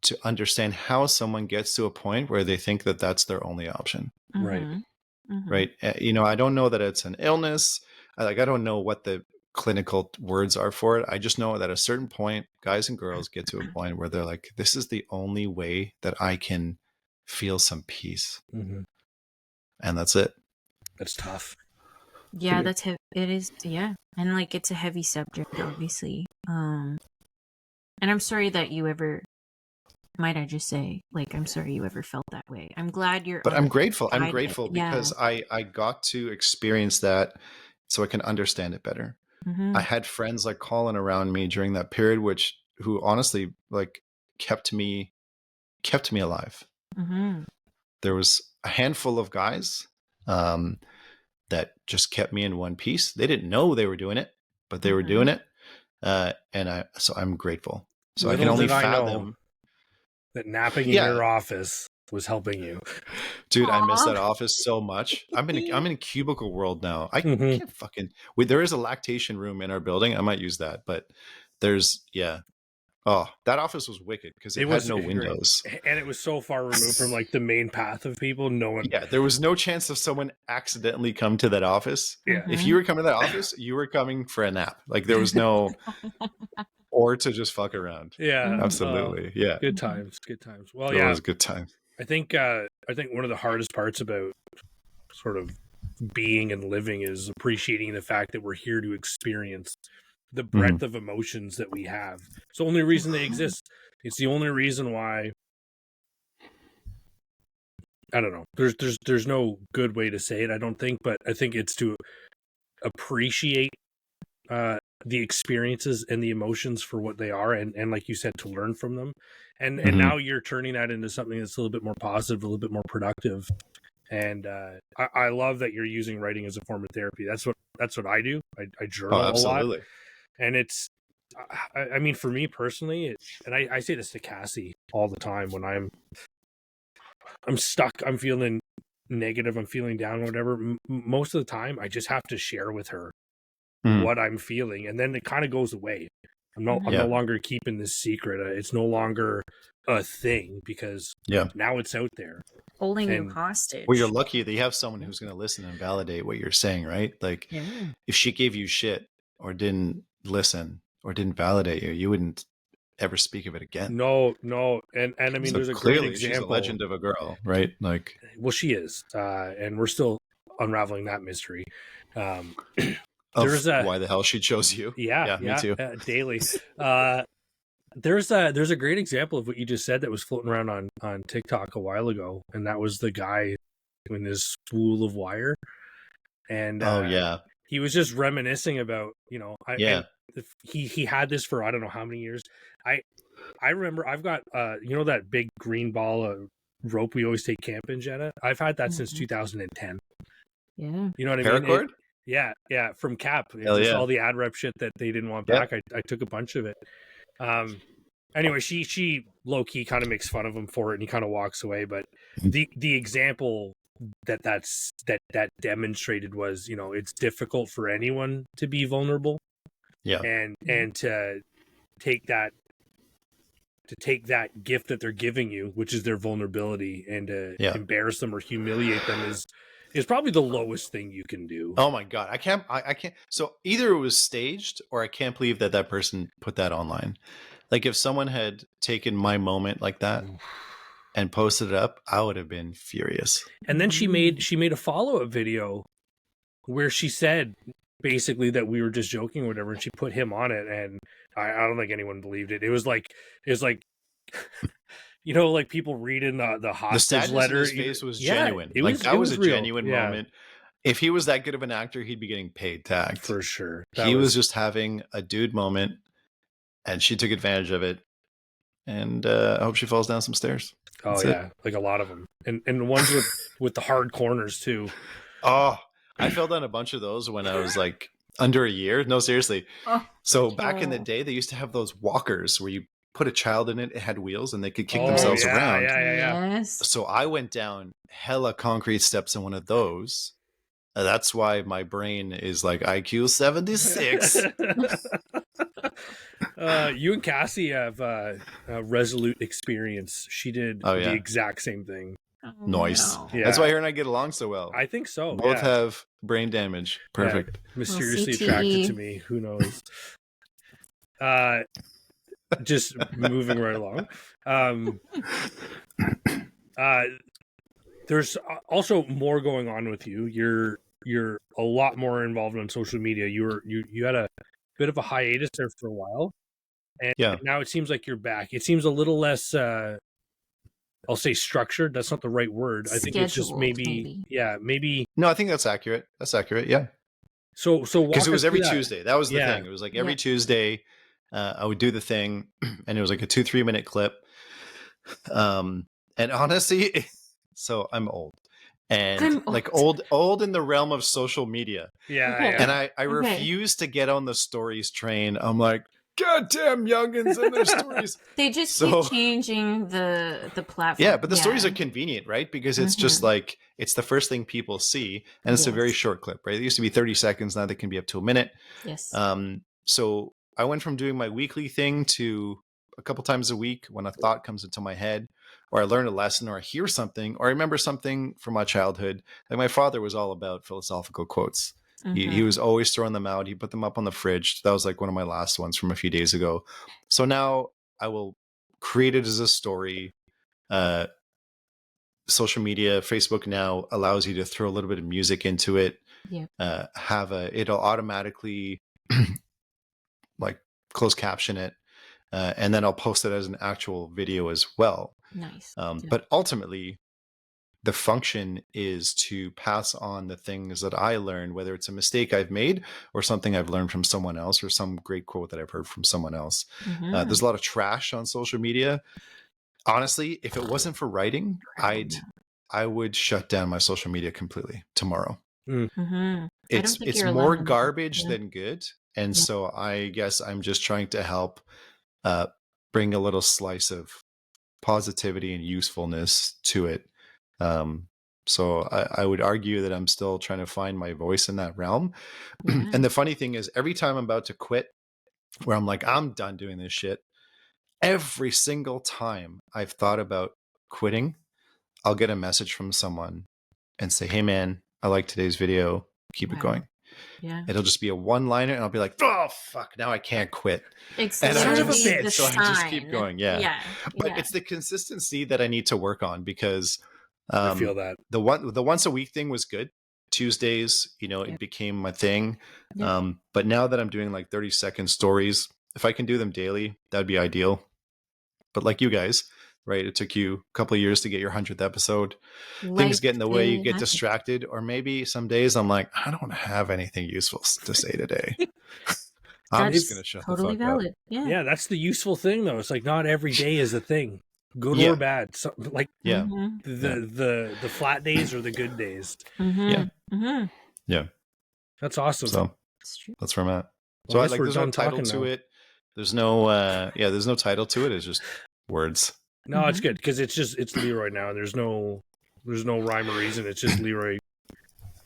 to understand how someone gets to a point where they think that that's their only option. Right. Right. I don't know that it's an illness. I don't know what the clinical words are for it. I just know that at a certain point, guys and girls get to a point where they're like, this is the only way that I can feel some peace. And that's it. That's tough. Yeah, it is. Yeah. And like, it's a heavy subject, obviously. And I'm sorry that you ever, might I just say, like, I'm sorry you ever felt that way. I'm glad you're. But I'm grateful. I'm grateful because I got to experience that so I can understand it better. I had friends like Colin around me during that period, who honestly like kept me alive. There was a handful of guys that just kept me in one piece. They didn't know they were doing it, but they were doing it. So I'm grateful. So I can only fathom that napping in your office was helping you. Dude, I miss that office so much. I'm in a cubicle world now. I can't fucking there is a lactation room in our building. I might use that, but there's Oh, that office was wicked because it had no windows. And it was so far removed from like the main path of people. No one. Yeah, there was no chance of someone accidentally come to that office. Yeah. If you were coming to that office, you were coming for a nap. Like there was no, or to just fuck around. Yeah, absolutely. Yeah, good times. Good times. Well, it was good times. I think one of the hardest parts about sort of being and living is appreciating the fact that we're here to experience the breadth of emotions that we have. It's the only reason they exist. It's the only reason why. I don't know. There's no good way to say it, I don't think, but I think it's to appreciate the experiences and the emotions for what they are, and like you said, to learn from them. And now you're turning that into something that's a little bit more positive, a little bit more productive. And I love that you're using writing as a form of therapy. That's what I do. I journal a lot. And it's, I mean, for me personally, and I say this to Cassie all the time when I'm stuck, I'm feeling negative, I'm feeling down, whatever. Most of the time, I just have to share with her what I'm feeling, and then it kind of goes away. I'm no longer keeping this secret. It's no longer a thing because now it's out there. Holding you hostage. Well, you're lucky that you have someone who's going to listen and validate what you're saying, right? Like, if she gave you shit or didn't listen or didn't validate you, you wouldn't ever speak of it again. No. And I mean, so there's a great example. She's a legend of a girl, right? Like, well, she is. And we're still unraveling that mystery. Why the hell she chose you. Yeah, me too. Daily. There's a great example of what you just said that was floating around on TikTok a while ago, and that was the guy in his spool of wire. And he was just reminiscing about, he had this for I don't know how many years. I remember I've got that big green ball of rope we always take camping, Jenna. I've had that since 2010. Yeah, you know what I mean? Paracord? Yeah, from Cap. Just all the ad rep shit that they didn't want back. I took a bunch of it. Anyway, she low key kind of makes fun of him for it, and he kind of walks away. But the example that demonstrated was, it's difficult for anyone to be vulnerable. Yeah, and to take that gift that they're giving you, which is their vulnerability, and to embarrass them or humiliate them is probably the lowest thing you can do. Oh my God. I can't. So either it was staged, or I can't believe that person put that online. Like, if someone had taken my moment like that and posted it up, I would have been furious. And then she made a follow-up video where she said basically that we were just joking or whatever, and she put him on it, and I don't think anyone believed it. It was like like people reading the hostage letter. His face was genuine. That was a genuine moment. If he was that good of an actor, he'd be getting paid tagged. For sure. He was just having a dude moment, and she took advantage of it. And I hope she falls down some stairs. That's it. Like a lot of them. And the ones with the hard corners too. Oh, I fell down a bunch of those when I was like under a year. No, seriously. So back in the day, they used to have those walkers where you put a child in it. It had wheels and they could kick themselves around. Yeah. Yes. So I went down hella concrete steps in one of those. That's why my brain is like IQ 76. You and Cassie have a Resolute experience. She did the exact same thing. Nice. No. Yeah. That's why her and I get along so well. I think so. Both have brain damage. Perfect. Yeah. Mysteriously attracted to me. Who knows? Just moving right along. There's also more going on with you. You're a lot more involved on social media. You had a bit of a hiatus there for a while, and now it seems like you're back. It seems a little less I'll say structured. That's not the right word. I think it's just maybe. No, I think that's accurate. Yeah. So because it was every Tuesday. That was the thing. It was like every Tuesday, I would do the thing, and it was like a 2-3 minute clip. And honestly, so I'm old, and like old in the realm of social media. Yeah. And I refuse to get on the stories train. I'm like, goddamn youngins and their stories. They just keep changing the platform. Yeah, but the stories are convenient, right? Because it's just like, it's the first thing people see, and it's a very short clip, right? It used to be 30 seconds. Now they can be up to a minute. Yes. So I went from doing my weekly thing to a couple times a week when a thought comes into my head, or I learn a lesson, or I hear something, or I remember something from my childhood. Like my father was all about philosophical quotes. He was always throwing them out. He put them up on the fridge. That was like one of my last ones from a few days ago. So now I will create it as a story. Social media, Facebook now allows you to throw a little bit of music into it. Yeah. It'll automatically like closed caption it. And then I'll post it as an actual video as well. Nice. But ultimately, the function is to pass on the things that I learned, whether it's a mistake I've made or something I've learned from someone else or some great quote that I've heard from someone else. There's a lot of trash on social media. Honestly, if it wasn't for writing, I would shut down my social media completely tomorrow. It's more garbage than good. And so I guess I'm just trying to help bring a little slice of positivity and usefulness to it. So I would argue that I'm still trying to find my voice in that realm. And the funny thing is, every time I'm about to quit, where I'm like, I'm done doing this shit, every single time I've thought about quitting, I'll get a message from someone and say, hey man, I like today's video. Keep it going. Yeah. It'll just be a one-liner and I'll be like, oh fuck, now I can't quit. And I just keep going. Yeah. But it's the consistency that I need to work on, because I feel that the once a week thing was good. Tuesdays, it became my thing. But now that I'm doing like 30-second stories, if I can do them daily, that'd be ideal. But like you guys, right? It took you a couple of years to get your 100th episode. Things get in the way, you get distracted, or maybe some days I'm like, I don't have anything useful to say today. I'm just going to shut the fuck up. Yeah, that's the useful thing though. It's like not every day is a thing, good or bad. So, like the flat days or the good days. Yeah. That's awesome. So that's where I'm at. So there's no title to it. There's no there's no title to it. It's just words. No, it's good because it's Leroy now. There's no rhyme or reason. It's just Leroy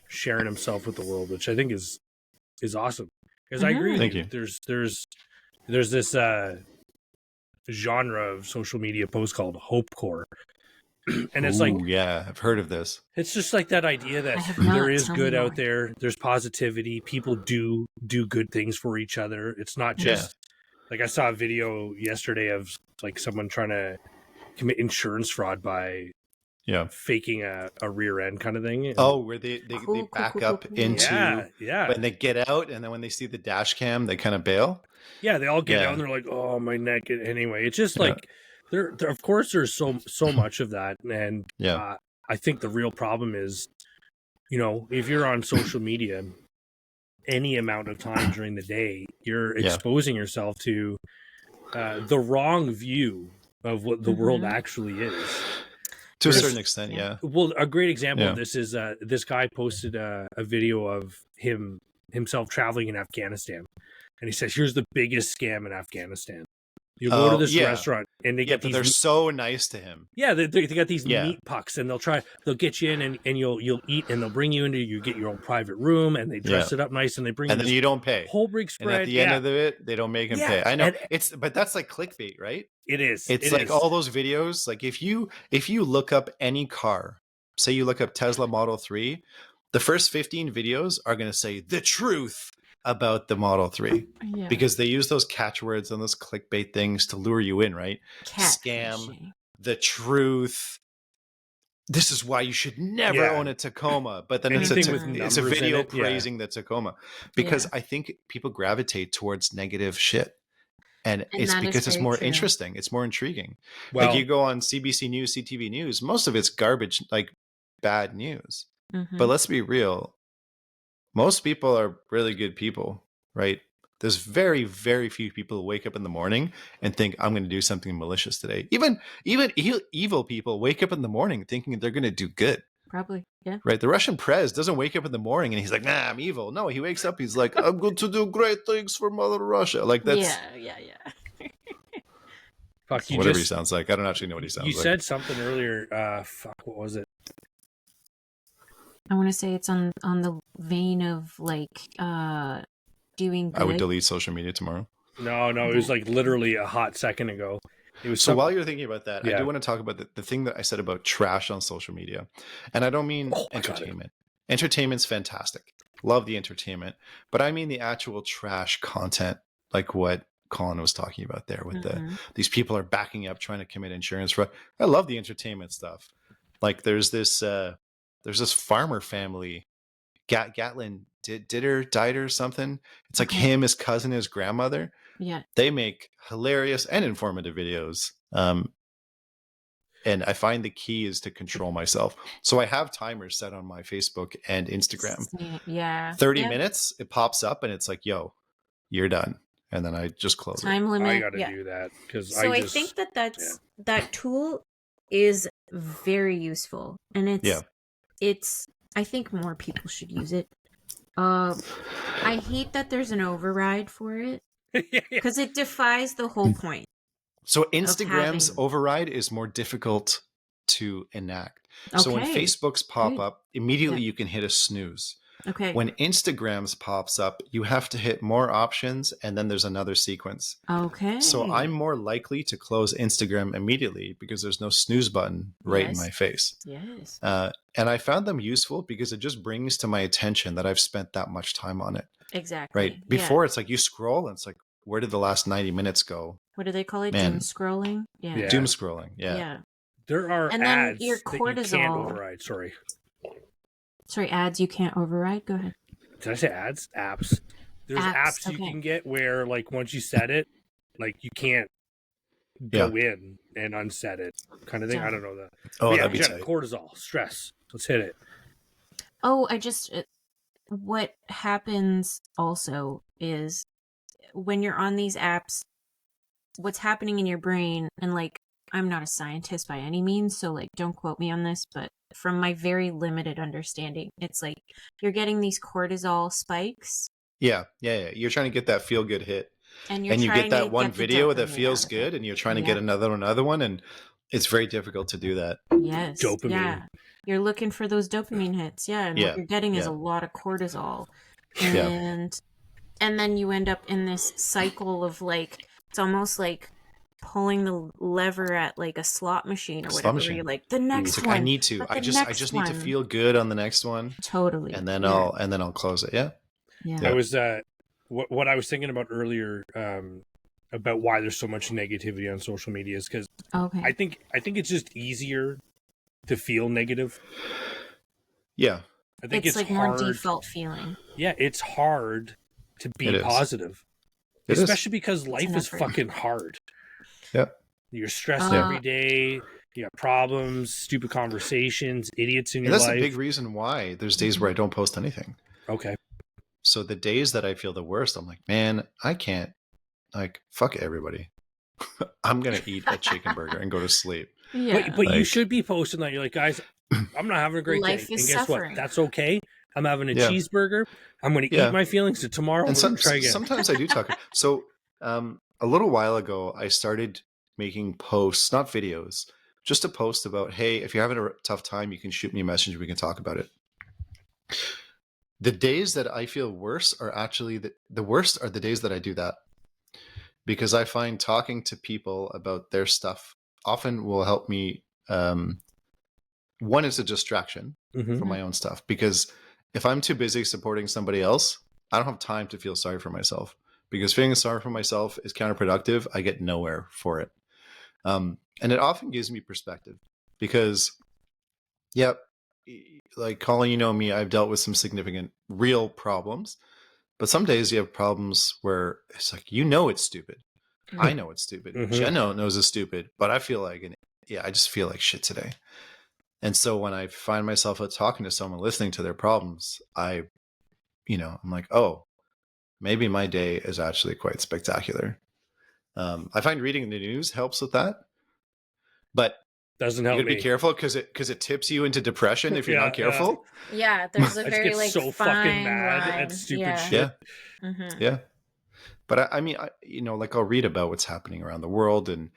sharing himself with the world, which I think is awesome. Because I agree with you. There's this genre of social media post called hopecore, and it's I've heard of this. It's just like that idea that there is good out there. There's positivity. People do good things for each other. It's not just like I saw a video yesterday of like someone trying to commit insurance fraud by faking a rear end kind of thing. Where they back up into when they get out, and then when they see the dash cam, they kind of bail. Yeah, they all get out and they're like, "Oh, my neck." Anyway, it's just like there. Of course, there's so much of that, and I think the real problem is, if you're on social media any amount of time during the day, you're exposing yourself to the wrong view of what the world actually is. To a certain extent, Well, a great example of this is this guy posted a video of himself traveling in Afghanistan. And he says, here's the biggest scam in Afghanistan. You go to this restaurant and they get these. They're so nice to him. Yeah, they got these meat pucks, and they'll get you in and you'll eat, and they'll bring you into, you get your own private room, and they dress it up nice, and they bring and then you don't pay whole big spread. And at the end of it, they don't make him pay. I know but that's like clickbait, right? It is. It's like all those videos. Like if you look up any car, say you look up Tesla Model 3, the first 15 videos are going to say the truth about the Model 3 because they use those catchwords and those clickbait things to lure you in, right? Scam, the truth. This is why you should never own a Tacoma. But then it's a video praising the Tacoma, because I think people gravitate towards negative shit. And it's because it's more interesting. It's more intriguing. Well, like you go on CBC News, CTV News, most of it's garbage, like bad news. But let's be real. Most people are really good people, right? There's very, very few people who wake up in the morning and think, I'm going to do something malicious today. Even evil people wake up in the morning thinking they're going to do good. Probably, yeah. Right? The Russian prez doesn't wake up in the morning and he's like, nah, I'm evil. No, he wakes up, he's like, I'm going to do great things for Mother Russia. Like that's... Yeah. Fuck, whatever he sounds like. I don't actually know what he sounds like. You said something earlier. What was it? I want to say it's on the vein of like doing good. I would delete social media tomorrow. No, it was like literally a hot second ago. It was so while you're thinking about that, yeah. I do want to talk about the thing that I said about trash on social media. And I don't mean entertainment. Entertainment's fantastic. Love the entertainment. But I mean the actual trash content, like what Colin was talking about there with these people are backing up trying to commit insurance fraud. I love the entertainment stuff. Like there's this farmer family, Gatlin died or something. It's like him, his cousin, his grandmother. Yeah. They make hilarious and informative videos. And I find the key is to control myself. So I have timers set on my Facebook and Instagram. Yeah. 30 minutes, it pops up and it's like, yo, you're done. And then I just close time it. limit. I got to do that because I think that tool is very useful, and it's I think more people should use it. I hate that there's an override for it because it defies the whole point. So Instagram's override is more difficult to enact. Okay. So when Facebook's pop up, immediately you can hit a snooze. Okay. When Instagram's pops up, you have to hit more options and then there's another sequence. Okay. So I'm more likely to close Instagram immediately because there's no snooze button right in my face. Yes. And I found them useful because it just brings to my attention that I've spent that much time on it. Exactly. Right. Before it's like you scroll and it's like, where did the last 90 minutes go? What do they call it? Doom scrolling? Yeah. Doom scrolling. Yeah. Yeah. There are and ads then your cortisol. that you can't override. Sorry, ads you can't override? Go ahead. Did I say ads? Apps. There's apps you can get where, like, once you set it, like, you can't go in and unset it kind of thing. I don't know that. Oh, that'd be tight. Cortisol, stress. Let's hit it. Oh, what happens also is when you're on these apps, what's happening in your brain, and like, I'm not a scientist by any means, so like, don't quote me on this, but from my very limited understanding, it's like you're getting these cortisol spikes. Yeah. You're trying to get that feel good hit. And you get that one video that feels good, and you're trying to get another one, and it's very difficult to do that. Yes. Dopamine. Yeah. You're looking for those dopamine hits. Yeah. And what you're getting is a lot of cortisol. And then you end up in this cycle of like, it's almost like pulling the lever at like a slot machine or whatever. You're like, the next one. I need to. I just need to feel good on the next one. Totally. And then I'll close it. Yeah. I was what I was thinking about earlier about why there's so much negativity on social media is because I think it's just easier to feel negative. Yeah. I think it's like hard, more default feeling. Yeah, it's hard to be positive. Especially because life is fucking hard. Yep. You're stressed every day. You got problems, stupid conversations, idiots in your life. That's a big reason why there's days where I don't post anything. Okay. So the days that I feel the worst, I'm like, man, I can't, like, fuck everybody. I'm going to eat a chicken burger and go to sleep. Yeah. But you should be posting that. You're like, guys, I'm not having a great day. And guess what? That's okay. I'm having a cheeseburger. I'm going to eat my feelings. So tomorrow I'm going to try again. Sometimes I do talk. So a little while ago, I started making posts, not videos, just a post about, hey, if you're having a tough time, you can shoot me a message. We can talk about it. The days that I feel worse are actually the worst are the days that I do that, because I find talking to people about their stuff often will help me. One is a distraction from my own stuff, because if I'm too busy supporting somebody else, I don't have time to feel sorry for myself, because feeling sorry for myself is counterproductive. I get nowhere for it. And it often gives me perspective, because, like Colin, you know me, I've dealt with some significant real problems, but some days you have problems where it's like, it's stupid. I know it's stupid. Jenna knows it's stupid, but I feel like, I just feel like shit today. And so when I find myself talking to someone, listening to their problems, I'm like, oh, maybe my day is actually quite spectacular. I find reading the news helps with that, but doesn't help. You gotta be careful because it tips you into depression if you're not careful. Yeah, there's a very like so fucking mad at stupid shit. Yeah. But I mean, like I'll read about what's happening around the world, and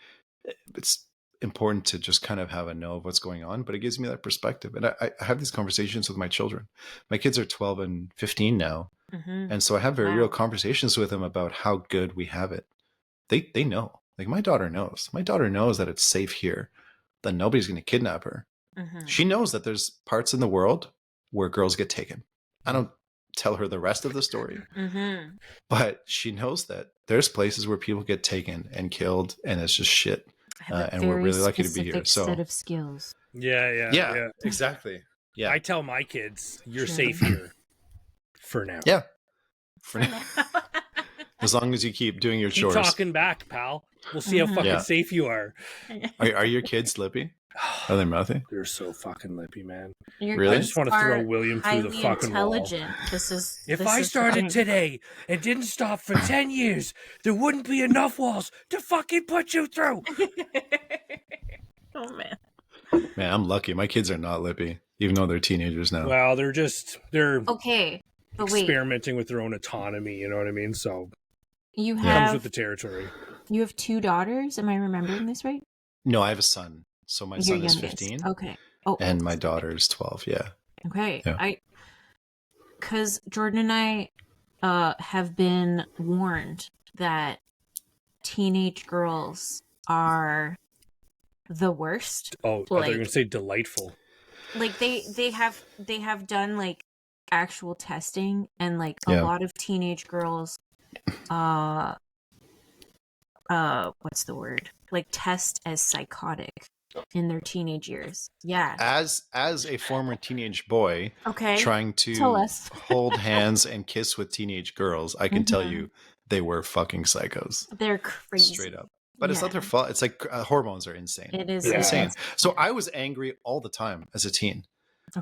it's important to just kind of have a know of what's going on. But it gives me that perspective, and I have these conversations with my children. My kids are 12 and 15 now, And so I have very real conversations with them about how good we have it. They know. Like my daughter knows. My daughter knows that it's safe here, that nobody's going to kidnap her. She knows that there's parts in the world where girls get taken. I don't tell her the rest of the story, but she knows that there's places where people get taken and killed, and it's just shit. And we're really lucky to be here. So set of skills. Yeah, exactly. Yeah, I tell my kids, you're safe here for now. Yeah, for now. As long as you keep doing your chores. Keep talking back, pal. We'll see how fucking safe you are. Are your kids lippy? Are they mouthy? They're so fucking lippy, man. Really? I just want to throw William through the fucking intelligent. wall. If I started today and didn't stop for 10 years, there wouldn't be enough walls to fucking put you through. Oh, man. Man, I'm lucky. My kids are not lippy, even though they're teenagers now. Well, they're okay, but experimenting with their own autonomy, you know what I mean? So you comes with the territory. You have 2 daughters, am I remembering this right? No, I have a son. So my son is 15. Okay. And my daughter is 12, yeah. Okay. Yeah. Because Jordan and I have been warned that teenage girls are the worst. Oh, I thought you were going to say delightful. Like they have done like actual testing, and like a lot of teenage girls what's the word? Like test as psychotic in their teenage years. Yeah. As a former teenage boy, trying to hold hands and kiss with teenage girls, I can tell you they were fucking psychos. They're crazy. Straight up. But it's not their fault. It's like hormones are insane. It is insane. So I was angry all the time as a teen.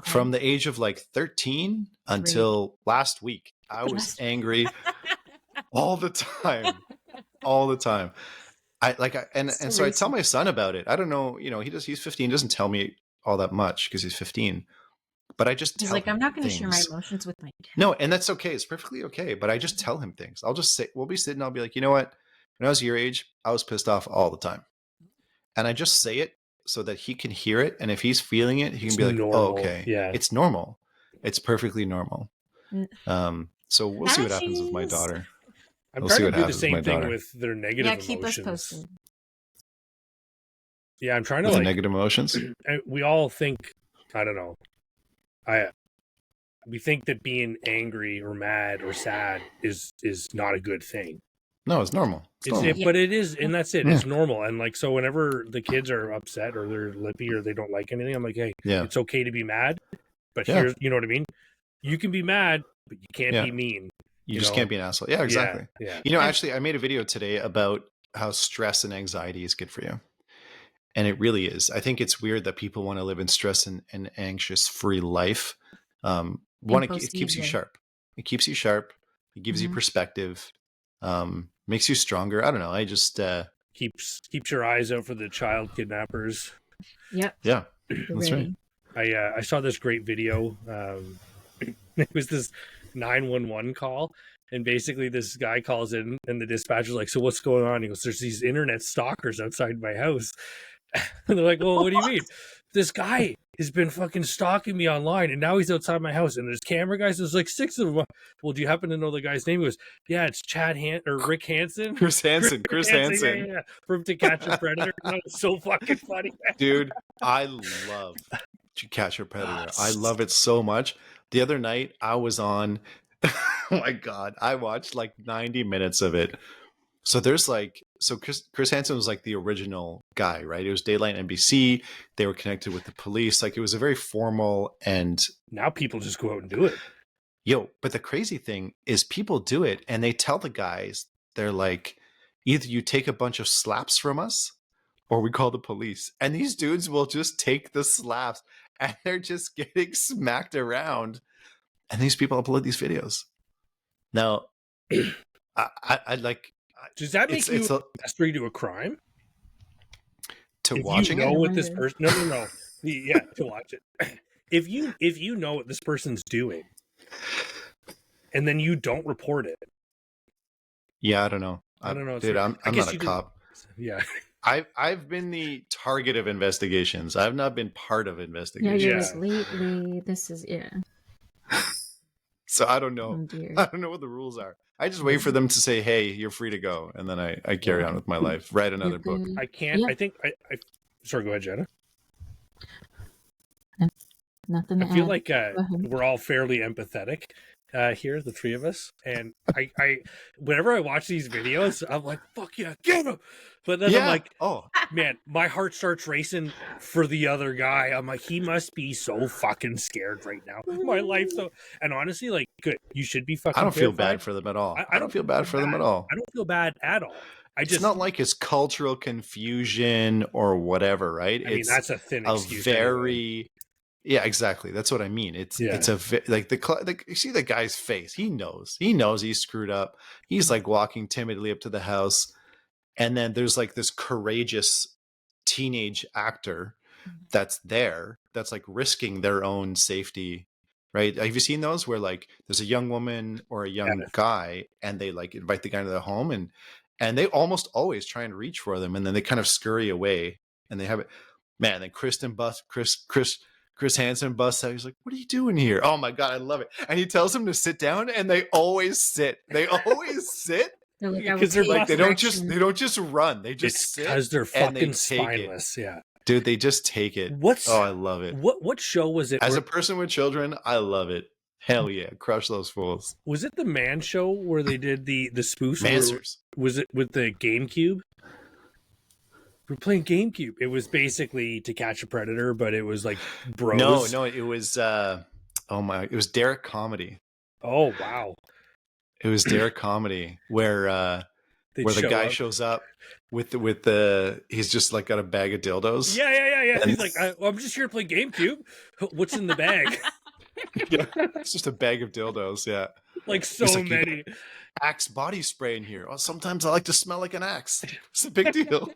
From the age of like 13 until last week, I was angry all the time. All the time. So I tell my son about it. I don't know, he's 15, doesn't tell me all that much because he's 15. But I just tell him I'm not going to things. share my emotions with my dad. No, and that's okay. It's perfectly okay. But I just tell him things. I'll just say, we'll be sitting, I'll be like, you know what? When I was your age, I was pissed off all the time. And I just say it so that he can hear it. And if he's feeling it, he can be like, normal. Oh, okay. Yeah. It's normal. It's perfectly normal. So we'll see what happens with my daughter. I'm trying to do the same thing with their negative emotions. Yeah, keep us posted. Yeah, I'm trying to the negative emotions. We all think, I don't know. We think that being angry or mad or sad is not a good thing. No, it's normal. But it is, and that's it. Yeah. It's normal. And like, so whenever the kids are upset or they're lippy or they don't like anything, I'm like, hey, it's okay to be mad. But here's, you know what I mean? You can be mad, but you can't be mean. You just can't be an asshole. Yeah, exactly. Yeah. Actually, I made a video today about how stress and anxiety is good for you. And it really is. I think it's weird that people want to live in stress and anxious-free life. It keeps you sharp. It keeps you sharp. It gives you perspective. Makes you stronger. I don't know. I just keeps your eyes out for the child kidnappers. Yep. Yeah, that's right. I saw this great video. It was this 911 call, and basically this guy calls in, and the dispatcher's like, "So what's going on?" He goes, "There's these internet stalkers outside my house." And they're like, "Well, what do you mean?" "This guy has been fucking stalking me online, and now he's outside my house, and there's camera guys. There's like 6 of them." "Well, do you happen to know the guy's name?" He goes, "Yeah, it's Rick Hansen." Chris Hansen. Yeah. From To Catch a Predator. That was so fucking funny. Dude, I love To Catch a Predator. I love it so much. The other night, I was on, oh my God, I watched like 90 minutes of it. So there's Chris Hansen was like the original guy, right? It was Daylight NBC. They were connected with the police. Like it was a very formal and... Now people just go out and do it. But the crazy thing is people do it and they tell the guys, they're like, either you take a bunch of slaps from us or we call the police. And these dudes will just take the slaps and they're just getting smacked around. And these people upload these videos. Now, I like... Does that make you accessory to a crime? To watching it? If you know what this person... No. Yeah, to watch it. If you know what this person's doing, and then you don't report it. Yeah, I don't know. I don't know. Dude, I'm not a cop. Yeah. I've been the target of investigations. I've not been part of investigations. Yeah, lately, this is, So I don't know. Oh, dear. I don't know what the rules are. I just wait for them to say, "Hey, you're free to go," and then I carry on with my life. Write another book. I can't. I think I. Sorry, go ahead, Jenna. Nothing. I feel like we're all fairly empathetic here, the three of us, and I whenever I watch these videos, I'm like, "Fuck yeah, get him!" But then I'm like, "Oh man," my heart starts racing for the other guy. I'm like, he must be so fucking scared right now. My life, so and honestly, like, good, you should be fucking. I don't feel terrified. bad for them at all. I don't feel bad for them at all. I don't feel bad at all. It's not like it's cultural confusion or whatever, right? I mean, that's a thin excuse. Anyway. Yeah, exactly. That's what I mean. It's like you see the guy's face. He knows he's screwed up. He's like walking timidly up to the house, and then there's like this courageous teenage actor that's there, that's like risking their own safety. Right? Have you seen those where like there's a young woman or a young guy, and they like invite the guy into their home, and they almost always try and reach for them, and then they kind of scurry away, and they have it. Man, then Chris Hansen busts out. He's like, "What are you doing here?" Oh my God, I love it. And he tells them to sit down, and they always sit. They always sit. Because they're like, they don't just run. They just sit because they're fucking spineless. Yeah. Dude, they just take it. I love it. What show was it? As a person with children, I love it. Hell yeah, crush those fools. Was it the Man Show where they did the spoof? Mansers. Was it with the GameCube? We're playing GameCube. It was basically To Catch a Predator, but it was like bros. No, it was it was Derek Comedy. Oh wow. It was Derek Comedy where the guy shows up with the he's just like got a bag of dildos. Yeah. And he's like, I'm just here to play GameCube. What's in the bag? Yeah, it's just a bag of dildos. Yeah, like so many. Axe body spray in here. Oh, sometimes I like to smell like an axe. It's a big deal.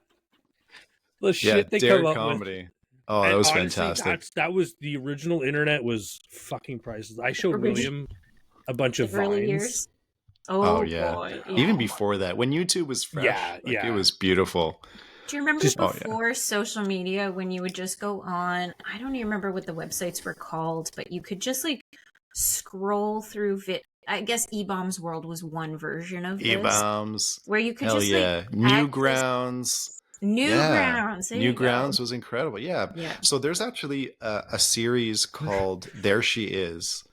The shit they Derek come up Comedy. with. Oh, that was honestly, fantastic. That was the original internet was fucking priceless. I showed William a bunch of early vines. Years. Oh yeah. Boy. Even before that, when YouTube was fresh, it was beautiful. Do you remember before social media when you would just go on? I don't even remember what the websites were called, but you could just like scroll through I guess E-Bombs World was one version of this. E-Bombs. Where you could just like Newgrounds. Newgrounds was incredible. Yeah. So there's actually a series called There She Is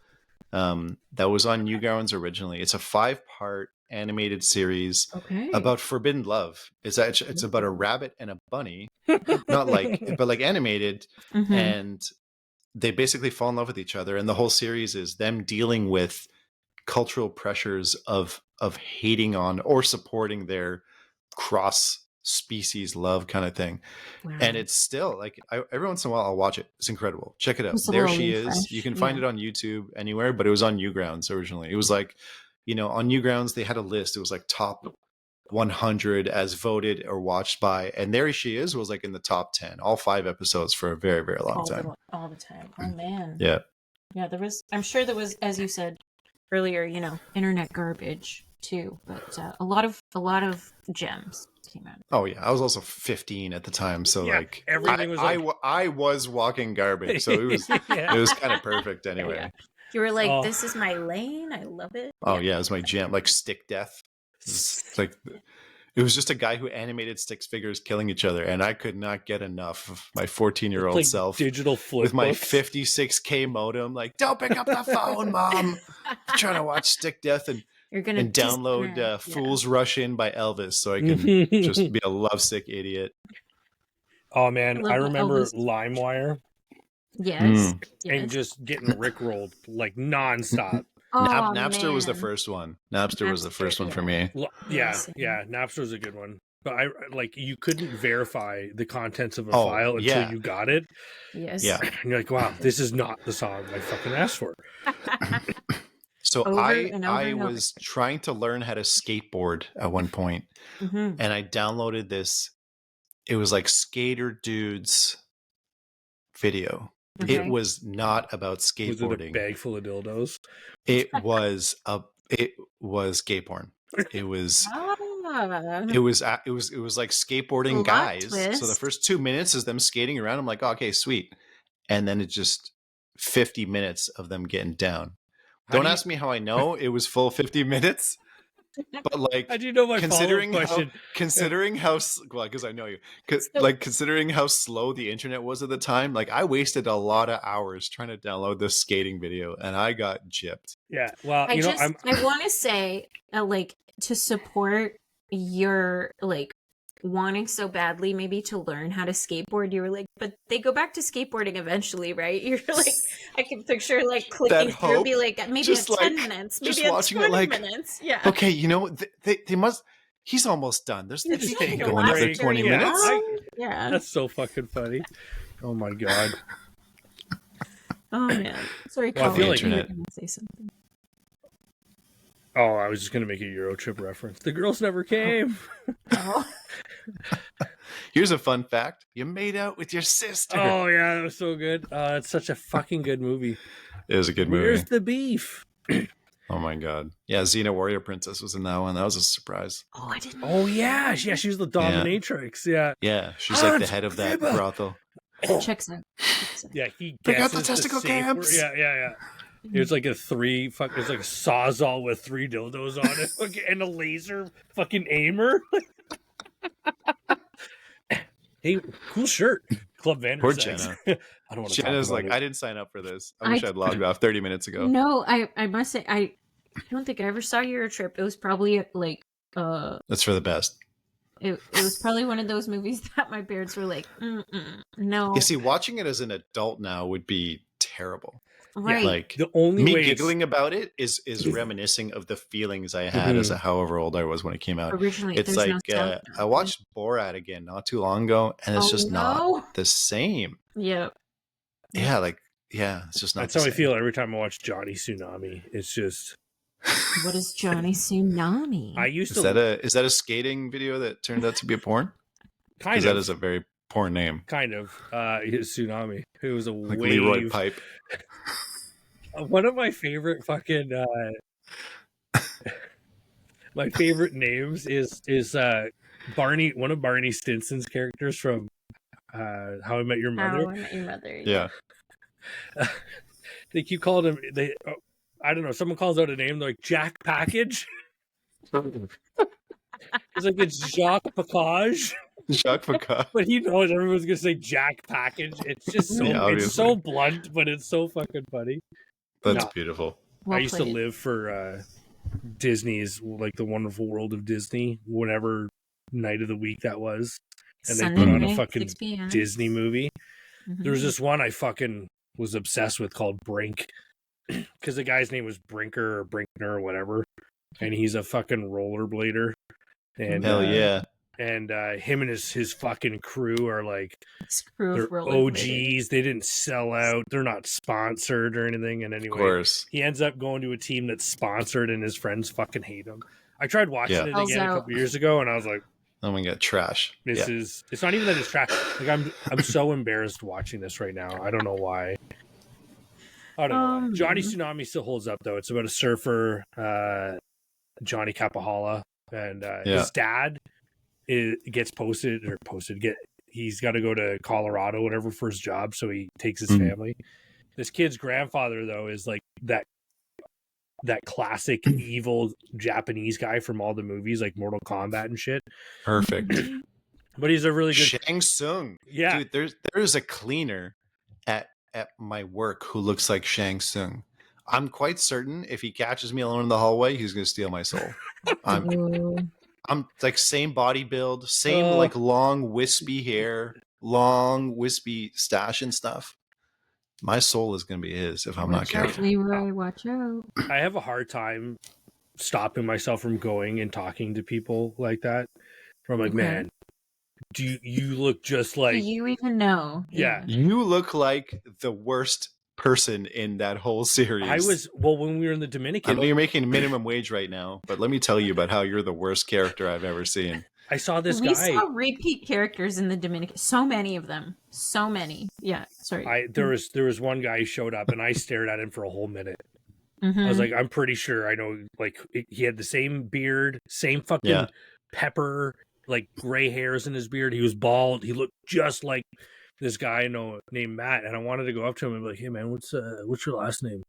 that was on Newgrounds originally. It's a 5-part animated series about forbidden love. It's about a rabbit and a bunny, but like animated, and they basically fall in love with each other. And the whole series is them dealing with cultural pressures of hating on or supporting their cross species love kind of thing. Wow. And it's still like every once in a while I'll watch it. It's incredible. Check it out. There She Is. You can find it on YouTube anywhere, but it was on Newgrounds originally. It was like, on Newgrounds they had a list. It was like top 100 as voted or watched by, and There She Is was like in the top 10, all 5 episodes for a very, very long time. All the time. Oh man. Yeah. I'm sure there was, as you said earlier, internet garbage too, but a lot of gems came out. Oh yeah, I was also 15 at the time, so like everything was I was walking garbage, so it was it was kind of perfect anyway. Yeah. You were like, this is my lane. I love it. Oh yeah, it was my jam. Like Stick Death. It's like it was just a guy who animated stick figures killing each other, and I could not get enough of my 14-year-old self digital flip with my 56K modem. Like, don't pick up the phone, Mom. I'm trying to watch Stick Death and download Fools Rush In by Elvis so I can just be a lovesick idiot. Oh man, I remember LimeWire. Yes. And just getting rickrolled like nonstop. Napster was the first one. Napster was the first one for me. Yeah, Napster was a good one. But you couldn't verify the contents of a file until you got it. Yes. Yeah. And you're like, wow, this is not the song I fucking asked for. So I was trying to learn how to skateboard at one point, and I downloaded this. It was like Skater Dudes video. Okay. It was not about skateboarding. Was it a bag full of dildos? It was gay porn. It was like skateboarding guys. Twist. So the first 2 minutes is them skating around. I'm like, oh, okay, sweet. And then it's just 50 minutes of them getting down. Don't ask me how I know it was full 50 minutes. But like, how do you know my considering question? Considering how well, because I know you, like considering how slow the internet was at the time, like I wasted a lot of hours trying to download this skating video, and I got gypped. Yeah, well, I want to say, like, to support your like wanting so badly maybe to learn how to skateboard, you were like, but they go back to skateboarding eventually, right? You're like, I can picture like clicking through, be like, maybe just at 10 like, minutes, maybe just at watching 20 it like, minutes. Yeah. Okay, you know, they must. He's almost done. There's just he can't taking go a another break. 20 Yeah, minutes. Yeah, that's so fucking funny. Oh my god. Oh man, sorry, well, Colin, I feel like you were gonna say something. Oh, I was just gonna make a Euro Trip reference. The girls never came. Oh. Here's a fun fact: you made out with your sister. Oh yeah, that was so good. It's such a fucking good movie. It was a good movie. Where's the beef? Oh my god! Yeah, Xena Warrior Princess was in that one. That was a surprise. Oh, I didn't. Oh yeah, she was the dominatrix. Yeah, she's like the head of that brothel. Checks out. Yeah, he Pick out the guesses testicle camps. Yeah. It was like a it's like a sawzall with 3 dildos on it, and a laser fucking aimer. Hey, cool shirt, Club Vandersex. Poor Jenna. I don't want to. Jenna's like, I didn't sign up for this. I wish I'd logged off 30 minutes ago. No, I must say I don't think I ever saw Euro Trip. It was probably like That's for the best. It was probably one of those movies that my parents were like, no. You see, watching it as an adult now would be terrible. Right. Like the only me way giggling about it is reminiscing of the feelings I had as a however old I was when it came out. Originally, it's like I watched Borat again not too long ago, and it's just not the same. Yeah. Yeah, like it's just not. That's the how same. I feel every time I watch Johnny Tsunami. It's just. What is Johnny Tsunami? I used is that a skating video that turned out to be a porn? Kind of. That is a very porn name. Kind of. His Tsunami. It was a like wave. Leroy Pipe. One of my favorite fucking my favorite names is Barney, one of Barney Stinson's characters from How I Met Your Mother. How I Met Your Mother. Yeah. They keep calling him I don't know, someone calls out a name, they're like Jack Package. It's like it's Jacques Package. Jacques Package. But he knows everyone's gonna say Jack Package. It's just so it's so blunt, but it's so fucking funny. That's beautiful. Well I used to live for Disney's, like the Wonderful World of Disney, whatever night of the week that was. And Sunday they put on night, a fucking 6 p.m. Disney movie. Mm-hmm. There was this one I fucking was obsessed with called Brink. Because the guy's name was Brinker or Brinkner or whatever. And he's a fucking rollerblader. And hell yeah. And him and his fucking crew are like they're OGs. They didn't sell out. They're not sponsored or anything. And anyway, of course. He ends up going to a team that's sponsored, and his friends fucking hate him. I tried watching it again a couple years ago, and I was like, "Oh my god, trash!" It's not even that it's trash. Like I'm so embarrassed watching this right now. I don't know why. I don't know. Johnny Tsunami still holds up though. It's about a surfer, Johnny Capahala, and his dad. Gets he's got to go to Colorado, whatever, for his job, so he takes his family. This kid's grandfather, though, is like that classic evil Japanese guy from all the movies, like Mortal Kombat and shit. Perfect. But he's a really good Shang Tsung. Yeah, dude, there's a cleaner at my work who looks like Shang Tsung. I'm quite certain if he catches me alone in the hallway, he's going to steal my soul. I'm like same body build, same like long wispy hair, long wispy stash and stuff. My soul is going to be his if I'm not careful. Leroy, watch out. I have a hard time stopping myself from going and talking to people like that. I'm like, man, do you look just like... Do you even know? Yeah. You look like the worst person in that whole series. When we were in the Dominican. I know you're making minimum wage right now, but let me tell you about how you're the worst character I've ever seen. I saw this guy. We saw repeat characters in the Dominican. So many of them. So many. Yeah, sorry. There was one guy who showed up, and I stared at him for a whole minute. Mm-hmm. I was like, I'm pretty sure I know. Like, he had the same beard, same fucking pepper, like gray hairs in his beard. He was bald. He looked just like this guy I know named Matt, and I wanted to go up to him and be like, "Hey man, what's your last name?"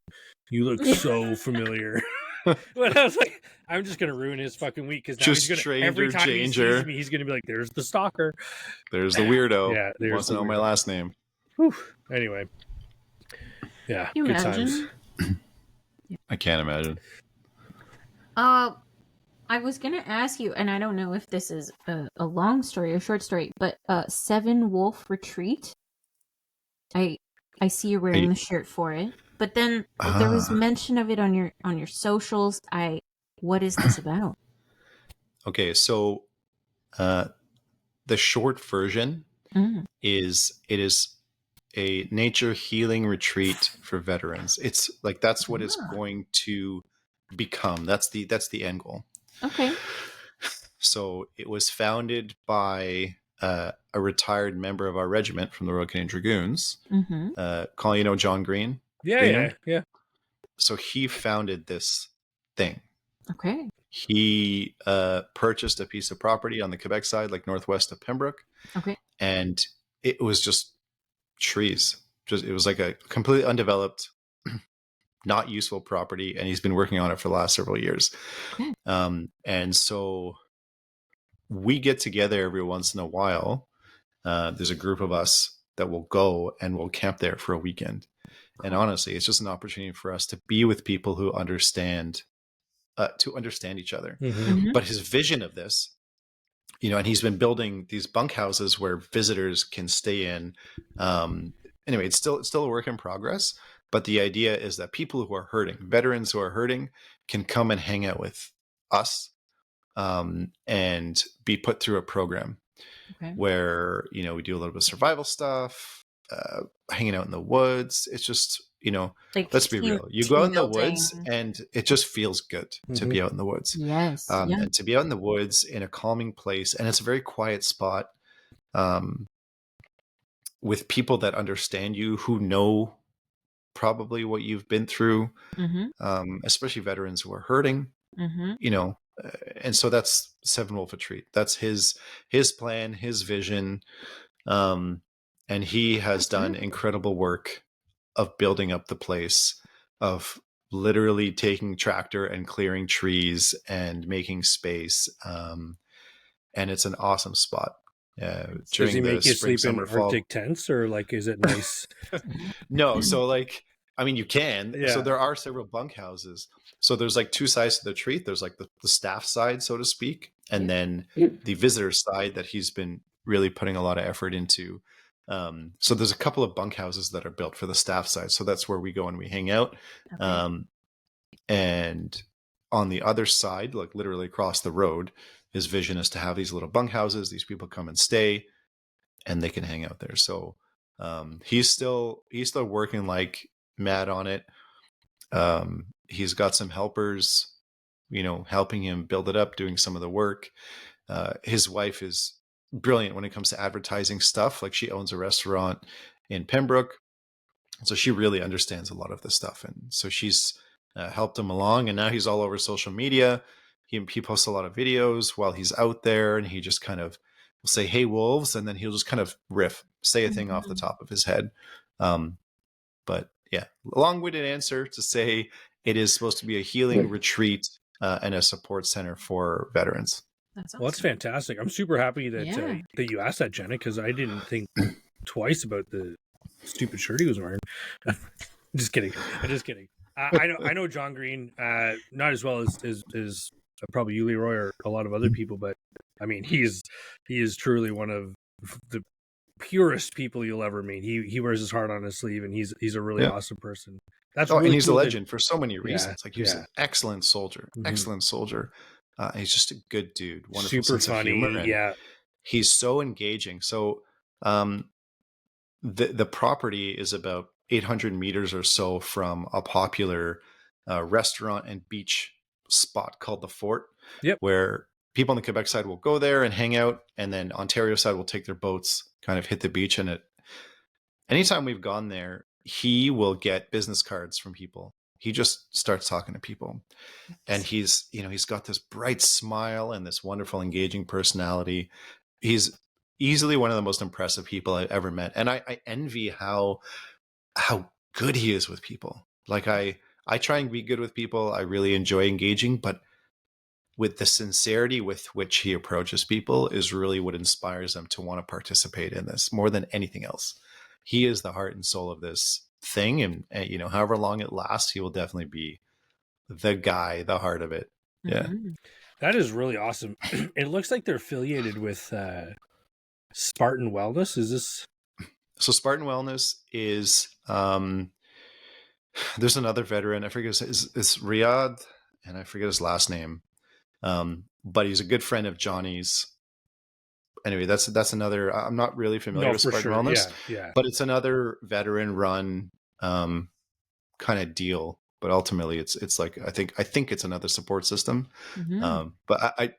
You look so familiar. But I was like, I'm just gonna ruin his fucking week because now just he's gonna every time he sees me, he's gonna be like, "There's the stalker, there's the weirdo." Yeah, he wants to know my last name. Whew. Anyway, yeah, you good imagine? times. I can't imagine. I was gonna ask you, and I don't know if this is a long story or short story, but Seven Wolf Retreat. I see you're wearing the shirt for it, but then there was mention of it on your socials. What is this about? Okay, so the short version is it is a nature healing retreat for veterans. It's like that's what it's going to become. That's the end goal. Okay. So it was founded by a retired member of our regiment from the Royal Canadian Dragoons. Colin, you know John Green? Yeah. So he founded this thing. Okay. He purchased a piece of property on the Quebec side, like northwest of Pembroke. Okay. And it was just trees. It was like a completely undeveloped, not useful property, and he's been working on it for the last several years. Okay. And so we get together every once in a while. There's a group of us that will go and we'll camp there for a weekend. And honestly, it's just an opportunity for us to be with people who understand each other. But his vision of this, and he's been building these bunkhouses where visitors can stay in. Anyway, it's still a work in progress, but the idea is that people who are hurting, veterans who are hurting, can come and hang out with us and be put through a program where, we do a little bit of survival stuff, hanging out in the woods. It's just, like, let's be real. You go out in the woods and it just feels good to be out in the woods. Yes. And to be out in the woods in a calming place. And it's a very quiet spot with people that understand you, who know probably what you've been through, especially veterans who are hurting, and so that's Seven Wolf Retreat. That's his plan, his vision. And he has done incredible work of building up the place, of literally taking tractor and clearing trees and making space. And it's an awesome spot. Does he make you sleep in Arctic tents, or like, is it nice? No. So you can. Yeah. So there are several bunkhouses. So there's like two sides to the retreat. There's like the staff side, so to speak, and then the visitor side that he's been really putting a lot of effort into. So there's a couple of bunkhouses that are built for the staff side. So that's where we go and we hang out. And on the other side, like literally across the road, his vision is to have these little bunkhouses. These people come and stay, and they can hang out there. So he's still working like mad on it. He's got some helpers, helping him build it up, doing some of the work. His wife is brilliant when it comes to advertising stuff. Like, she owns a restaurant in Pembroke, so she really understands a lot of this stuff. And so she's helped him along, and now he's all over social media. He posts a lot of videos while he's out there, and he just kind of will say, "Hey, wolves," and then he'll just kind of say a thing off the top of his head. But yeah, long-winded answer to say it is supposed to be a healing retreat and a support center for veterans. That's awesome. Well, that's fantastic. I'm super happy that that you asked that, Jenna, because I didn't think twice about the stupid shirt he was wearing. Just kidding. I know John Green, not as well as probably you, Leroy, or a lot of other people, but I mean, he is truly one of the purest people you'll ever meet. He wears his heart on his sleeve, and he's a really awesome person. That's really and he's cool a legend for so many reasons. Yeah, like, he's an excellent soldier, excellent soldier. He's just a good dude, wonderful, super sense funny. of humor. Yeah, he's so engaging. So the property is about 800 meters or so from a popular restaurant and beach spot called the Fort, where people on the Quebec side will go there and hang out, and then Ontario side will take their boats, kind of hit the beach. And anytime we've gone there, he will get business cards from people. He just starts talking to people, and he's got this bright smile and this wonderful, engaging personality. He's easily one of the most impressive people I've ever met, and I envy how good he is with people. Like I try and be good with people. I really enjoy engaging, but with the sincerity with which he approaches people is really what inspires them to want to participate in this more than anything else. He is the heart and soul of this thing. And you know, however long it lasts, he will definitely be the guy, the heart of it. Yeah. Mm-hmm. That is really awesome. It looks like they're affiliated with Spartan Wellness. Is this? So Spartan Wellness is, there's another veteran. I forget it's Riyadh, and I forget his last name. But he's a good friend of Johnny's. Anyway, that's another. I'm not really familiar with Spartan Wellness, but it's another veteran-run kind of deal. But ultimately, it's like I think it's another support system. Mm-hmm. But I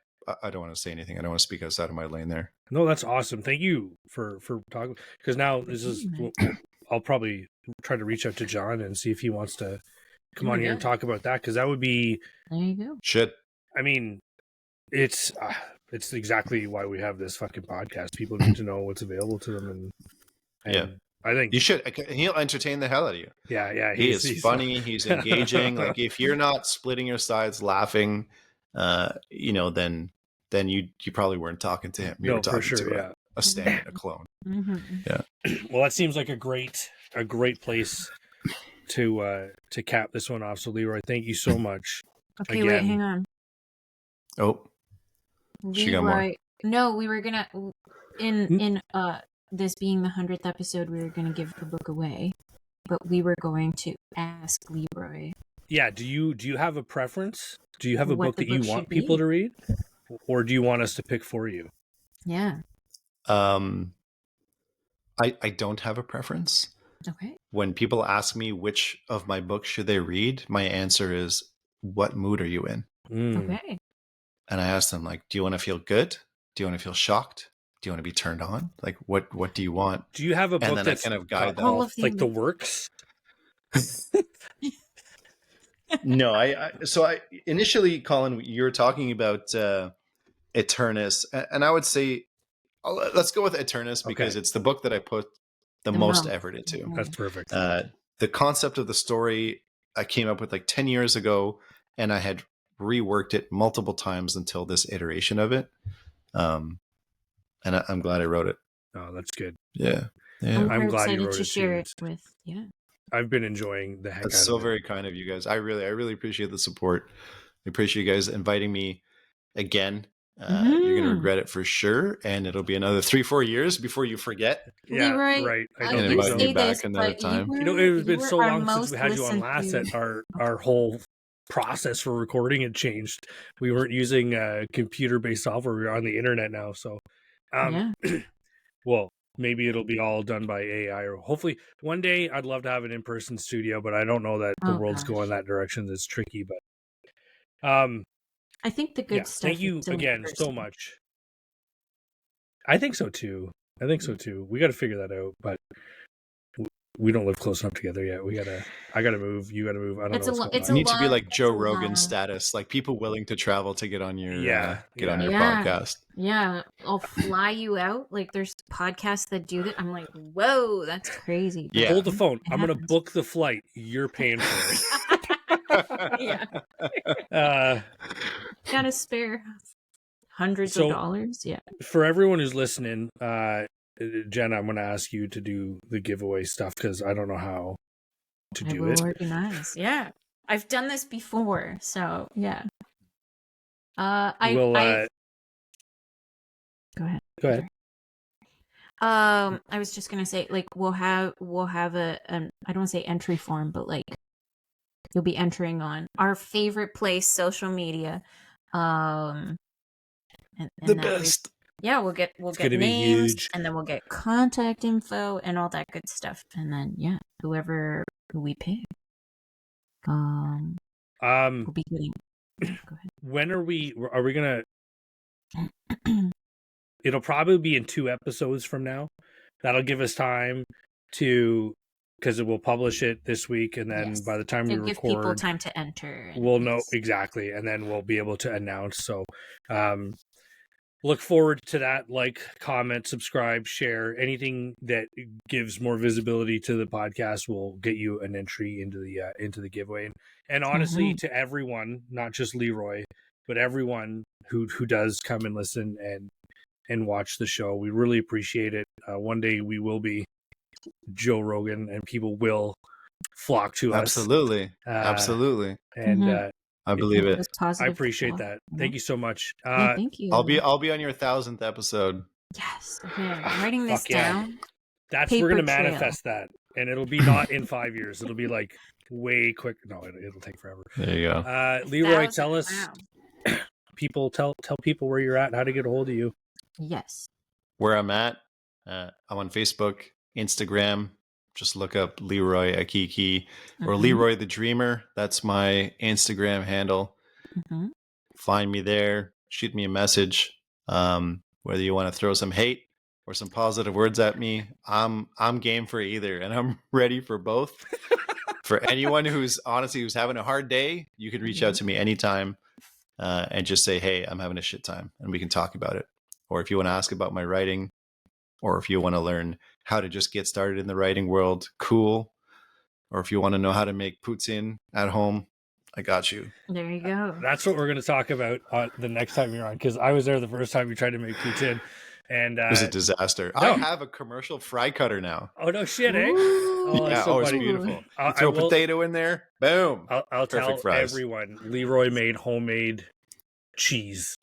don't want to say anything. I don't want to speak outside of my lane there. No, that's awesome. Thank you for talking. Because now this is. I'll probably try to reach out to John and see if he wants to come on here and talk about that. Because that would be. There you go. Should. I mean, it's exactly why we have this fucking podcast. People need to know what's available to them, and yeah, I think you should. He'll entertain the hell out of you. Yeah. He's funny. He's engaging. Like if you're not splitting your sides, laughing, you know, then you probably weren't talking to him. You were talking to a stand, a clone. Mm-hmm. Yeah. Well, that seems like a great place to cap this one off. So Leroy, thank you so much. Okay, wait, hang on. Oh, she got more. No, we were gonna in this being the 100th episode, we were gonna give the book away, but we were going to ask Leroy. Yeah. Do you have a preference? Do you have a book that you want people to read, or do you want us to pick for you? Yeah. I don't have a preference. Okay. When people ask me which of my books should they read, my answer is, what mood are you in? Okay. And I ask them, like, do you want to feel good? Do you want to feel shocked? Do you want to be turned on? Like, what do you want? Do you have a book that's kind of guide them? Like the works? No, I initially, Colin, you were talking about ETERNUS, and I would say, let's go with ETERNUS because it's the book that I put the most effort into. That's perfect. The concept of the story I came up with like 10 years ago, and I had reworked it multiple times until this iteration of it. And I'm glad I wrote it. Oh, that's good. Yeah. I'm glad you wrote to share it with. Yeah. I've been enjoying the heck out of it. That's so very kind of you guys. I really appreciate the support. I appreciate you guys inviting me again. You're going to regret it for sure. And it'll be another 3-4 years before you forget. Yeah, Leroy, right. I don't think you back another time. It's been so long since we had you on last that our whole process for recording had changed. We weren't using computer-based software. We're on the internet now. So, well, maybe it'll be all done by AI, or hopefully one day I'd love to have an in-person studio, but I don't know that the world's going that direction. It's tricky, but I think the good stuff. Thank you again so much. I think so too. We got to figure that out, but we don't live close enough together yet. I gotta move. You gotta move. I don't know. You need to be like Joe Rogan status, like people willing to travel to get on your on your podcast. Yeah, I'll fly you out. Like there's podcasts that do that. I'm like, whoa, that's crazy. Yeah. Hold the phone. I'm gonna book the flight. You're paying for it. Gotta spare hundreds of dollars. Yeah. For everyone who's listening, Jenna, I'm going to ask you to do the giveaway stuff because I don't know how to do it. Organize. Yeah. I've done this before, so yeah. Go ahead. I was just gonna say, like, we'll have a I don't want to say entry form, but like you'll be entering on our favorite place, social media. And the best. We'll get names, and then we'll get contact info and all that good stuff, and then who we pick, we'll be getting. Go ahead. When are we gonna? It'll probably be in 2 episodes from now. That'll give us time to, because it will publish it this week, and then by the time we record, give people time to enter. We'll know exactly, and then we'll be able to announce. So, look forward to that. Like, comment, subscribe, share. Anything that gives more visibility to the podcast will get you an entry into the giveaway. And honestly, to everyone, not just Leroy, but everyone who does come and listen and watch the show, we really appreciate it. One day we will be Joe Rogan, and people will flock to us. Absolutely. And I believe it. I appreciate that. Thank you so much. Thank you. I'll be on your 1,000th episode. Yes. Okay. I'm writing this down. We're gonna manifest that, and it'll be not in 5 years. It'll be like way quick. No, it'll take forever. There you go. Leroy, tell us. Wow. Tell people where you're at and how to get a hold of you. Yes. Where I'm at, I'm on Facebook, Instagram. Just look up Leroy Akiki or Leroy the Dreamer. That's my Instagram handle. Find me there. Shoot me a message. Whether you want to throw some hate or some positive words at me, I'm game for either, and I'm ready for both. For anyone who's having a hard day, you can reach out to me anytime and just say, "Hey, I'm having a shit time," and we can talk about it. Or if you want to ask about my writing, or if you want to learn how to just get started in the writing world, cool. Or if you want to know how to make poutine at home, I got you. There you go. That's what we're going to talk about the next time you're on, because I was there the first time you tried to make poutine. And it was a disaster. No. I have a commercial fry cutter now. Oh, no shit, eh? Oh, yeah, so it's beautiful. You throw a potato in there, boom. I'll tell fries. Everyone, Leroy made homemade cheese.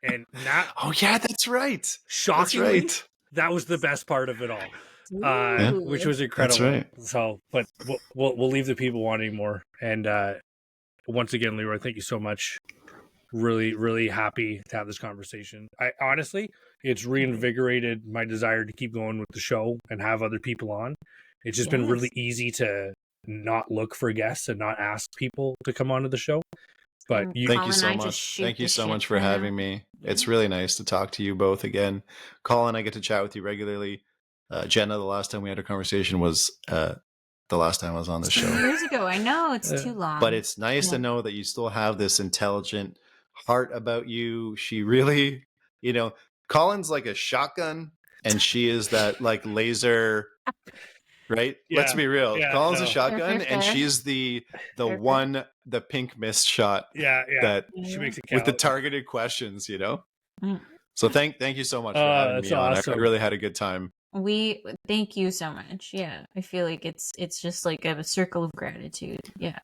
And not. Oh, yeah, that's right. Shockingly, that's right. That was the best part of it all, which was incredible. That's right. So, but we'll leave the people wanting more. And once again, Leroy, thank you so much. Really, really happy to have this conversation. Honestly, it's reinvigorated my desire to keep going with the show and have other people on. It's just been really easy to not look for guests and not ask people to come onto the show. But thank you so much. Thank you so much for having me. It's really nice to talk to you both again. Colin, I get to chat with you regularly. Jenna, the last time we had a conversation was the last time I was on the show. 2 years ago. I know it's too long. But it's nice to know that you still have this intelligent heart about you. She really, Colin's like a shotgun and she is that like laser, right? Yeah, let's be real. Yeah, Colin's a shotgun and she's the pink mist shot. Yeah. That she makes it count. With the targeted questions, So thank you so much for having me on. Awesome. I really had a good time. We thank you so much. Yeah. I feel like it's just like a circle of gratitude. Yeah.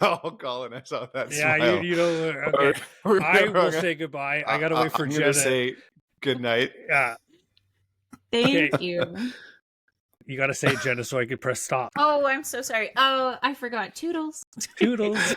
Oh, Colin, I saw that. Yeah, smile. Okay. I will say goodbye. I gotta wait for Jenna. I'm gonna say good night. Yeah. Thank you. You gotta say it, Jenna, so I can press stop. Oh, I'm so sorry. Oh, I forgot. Toodles. Toodles.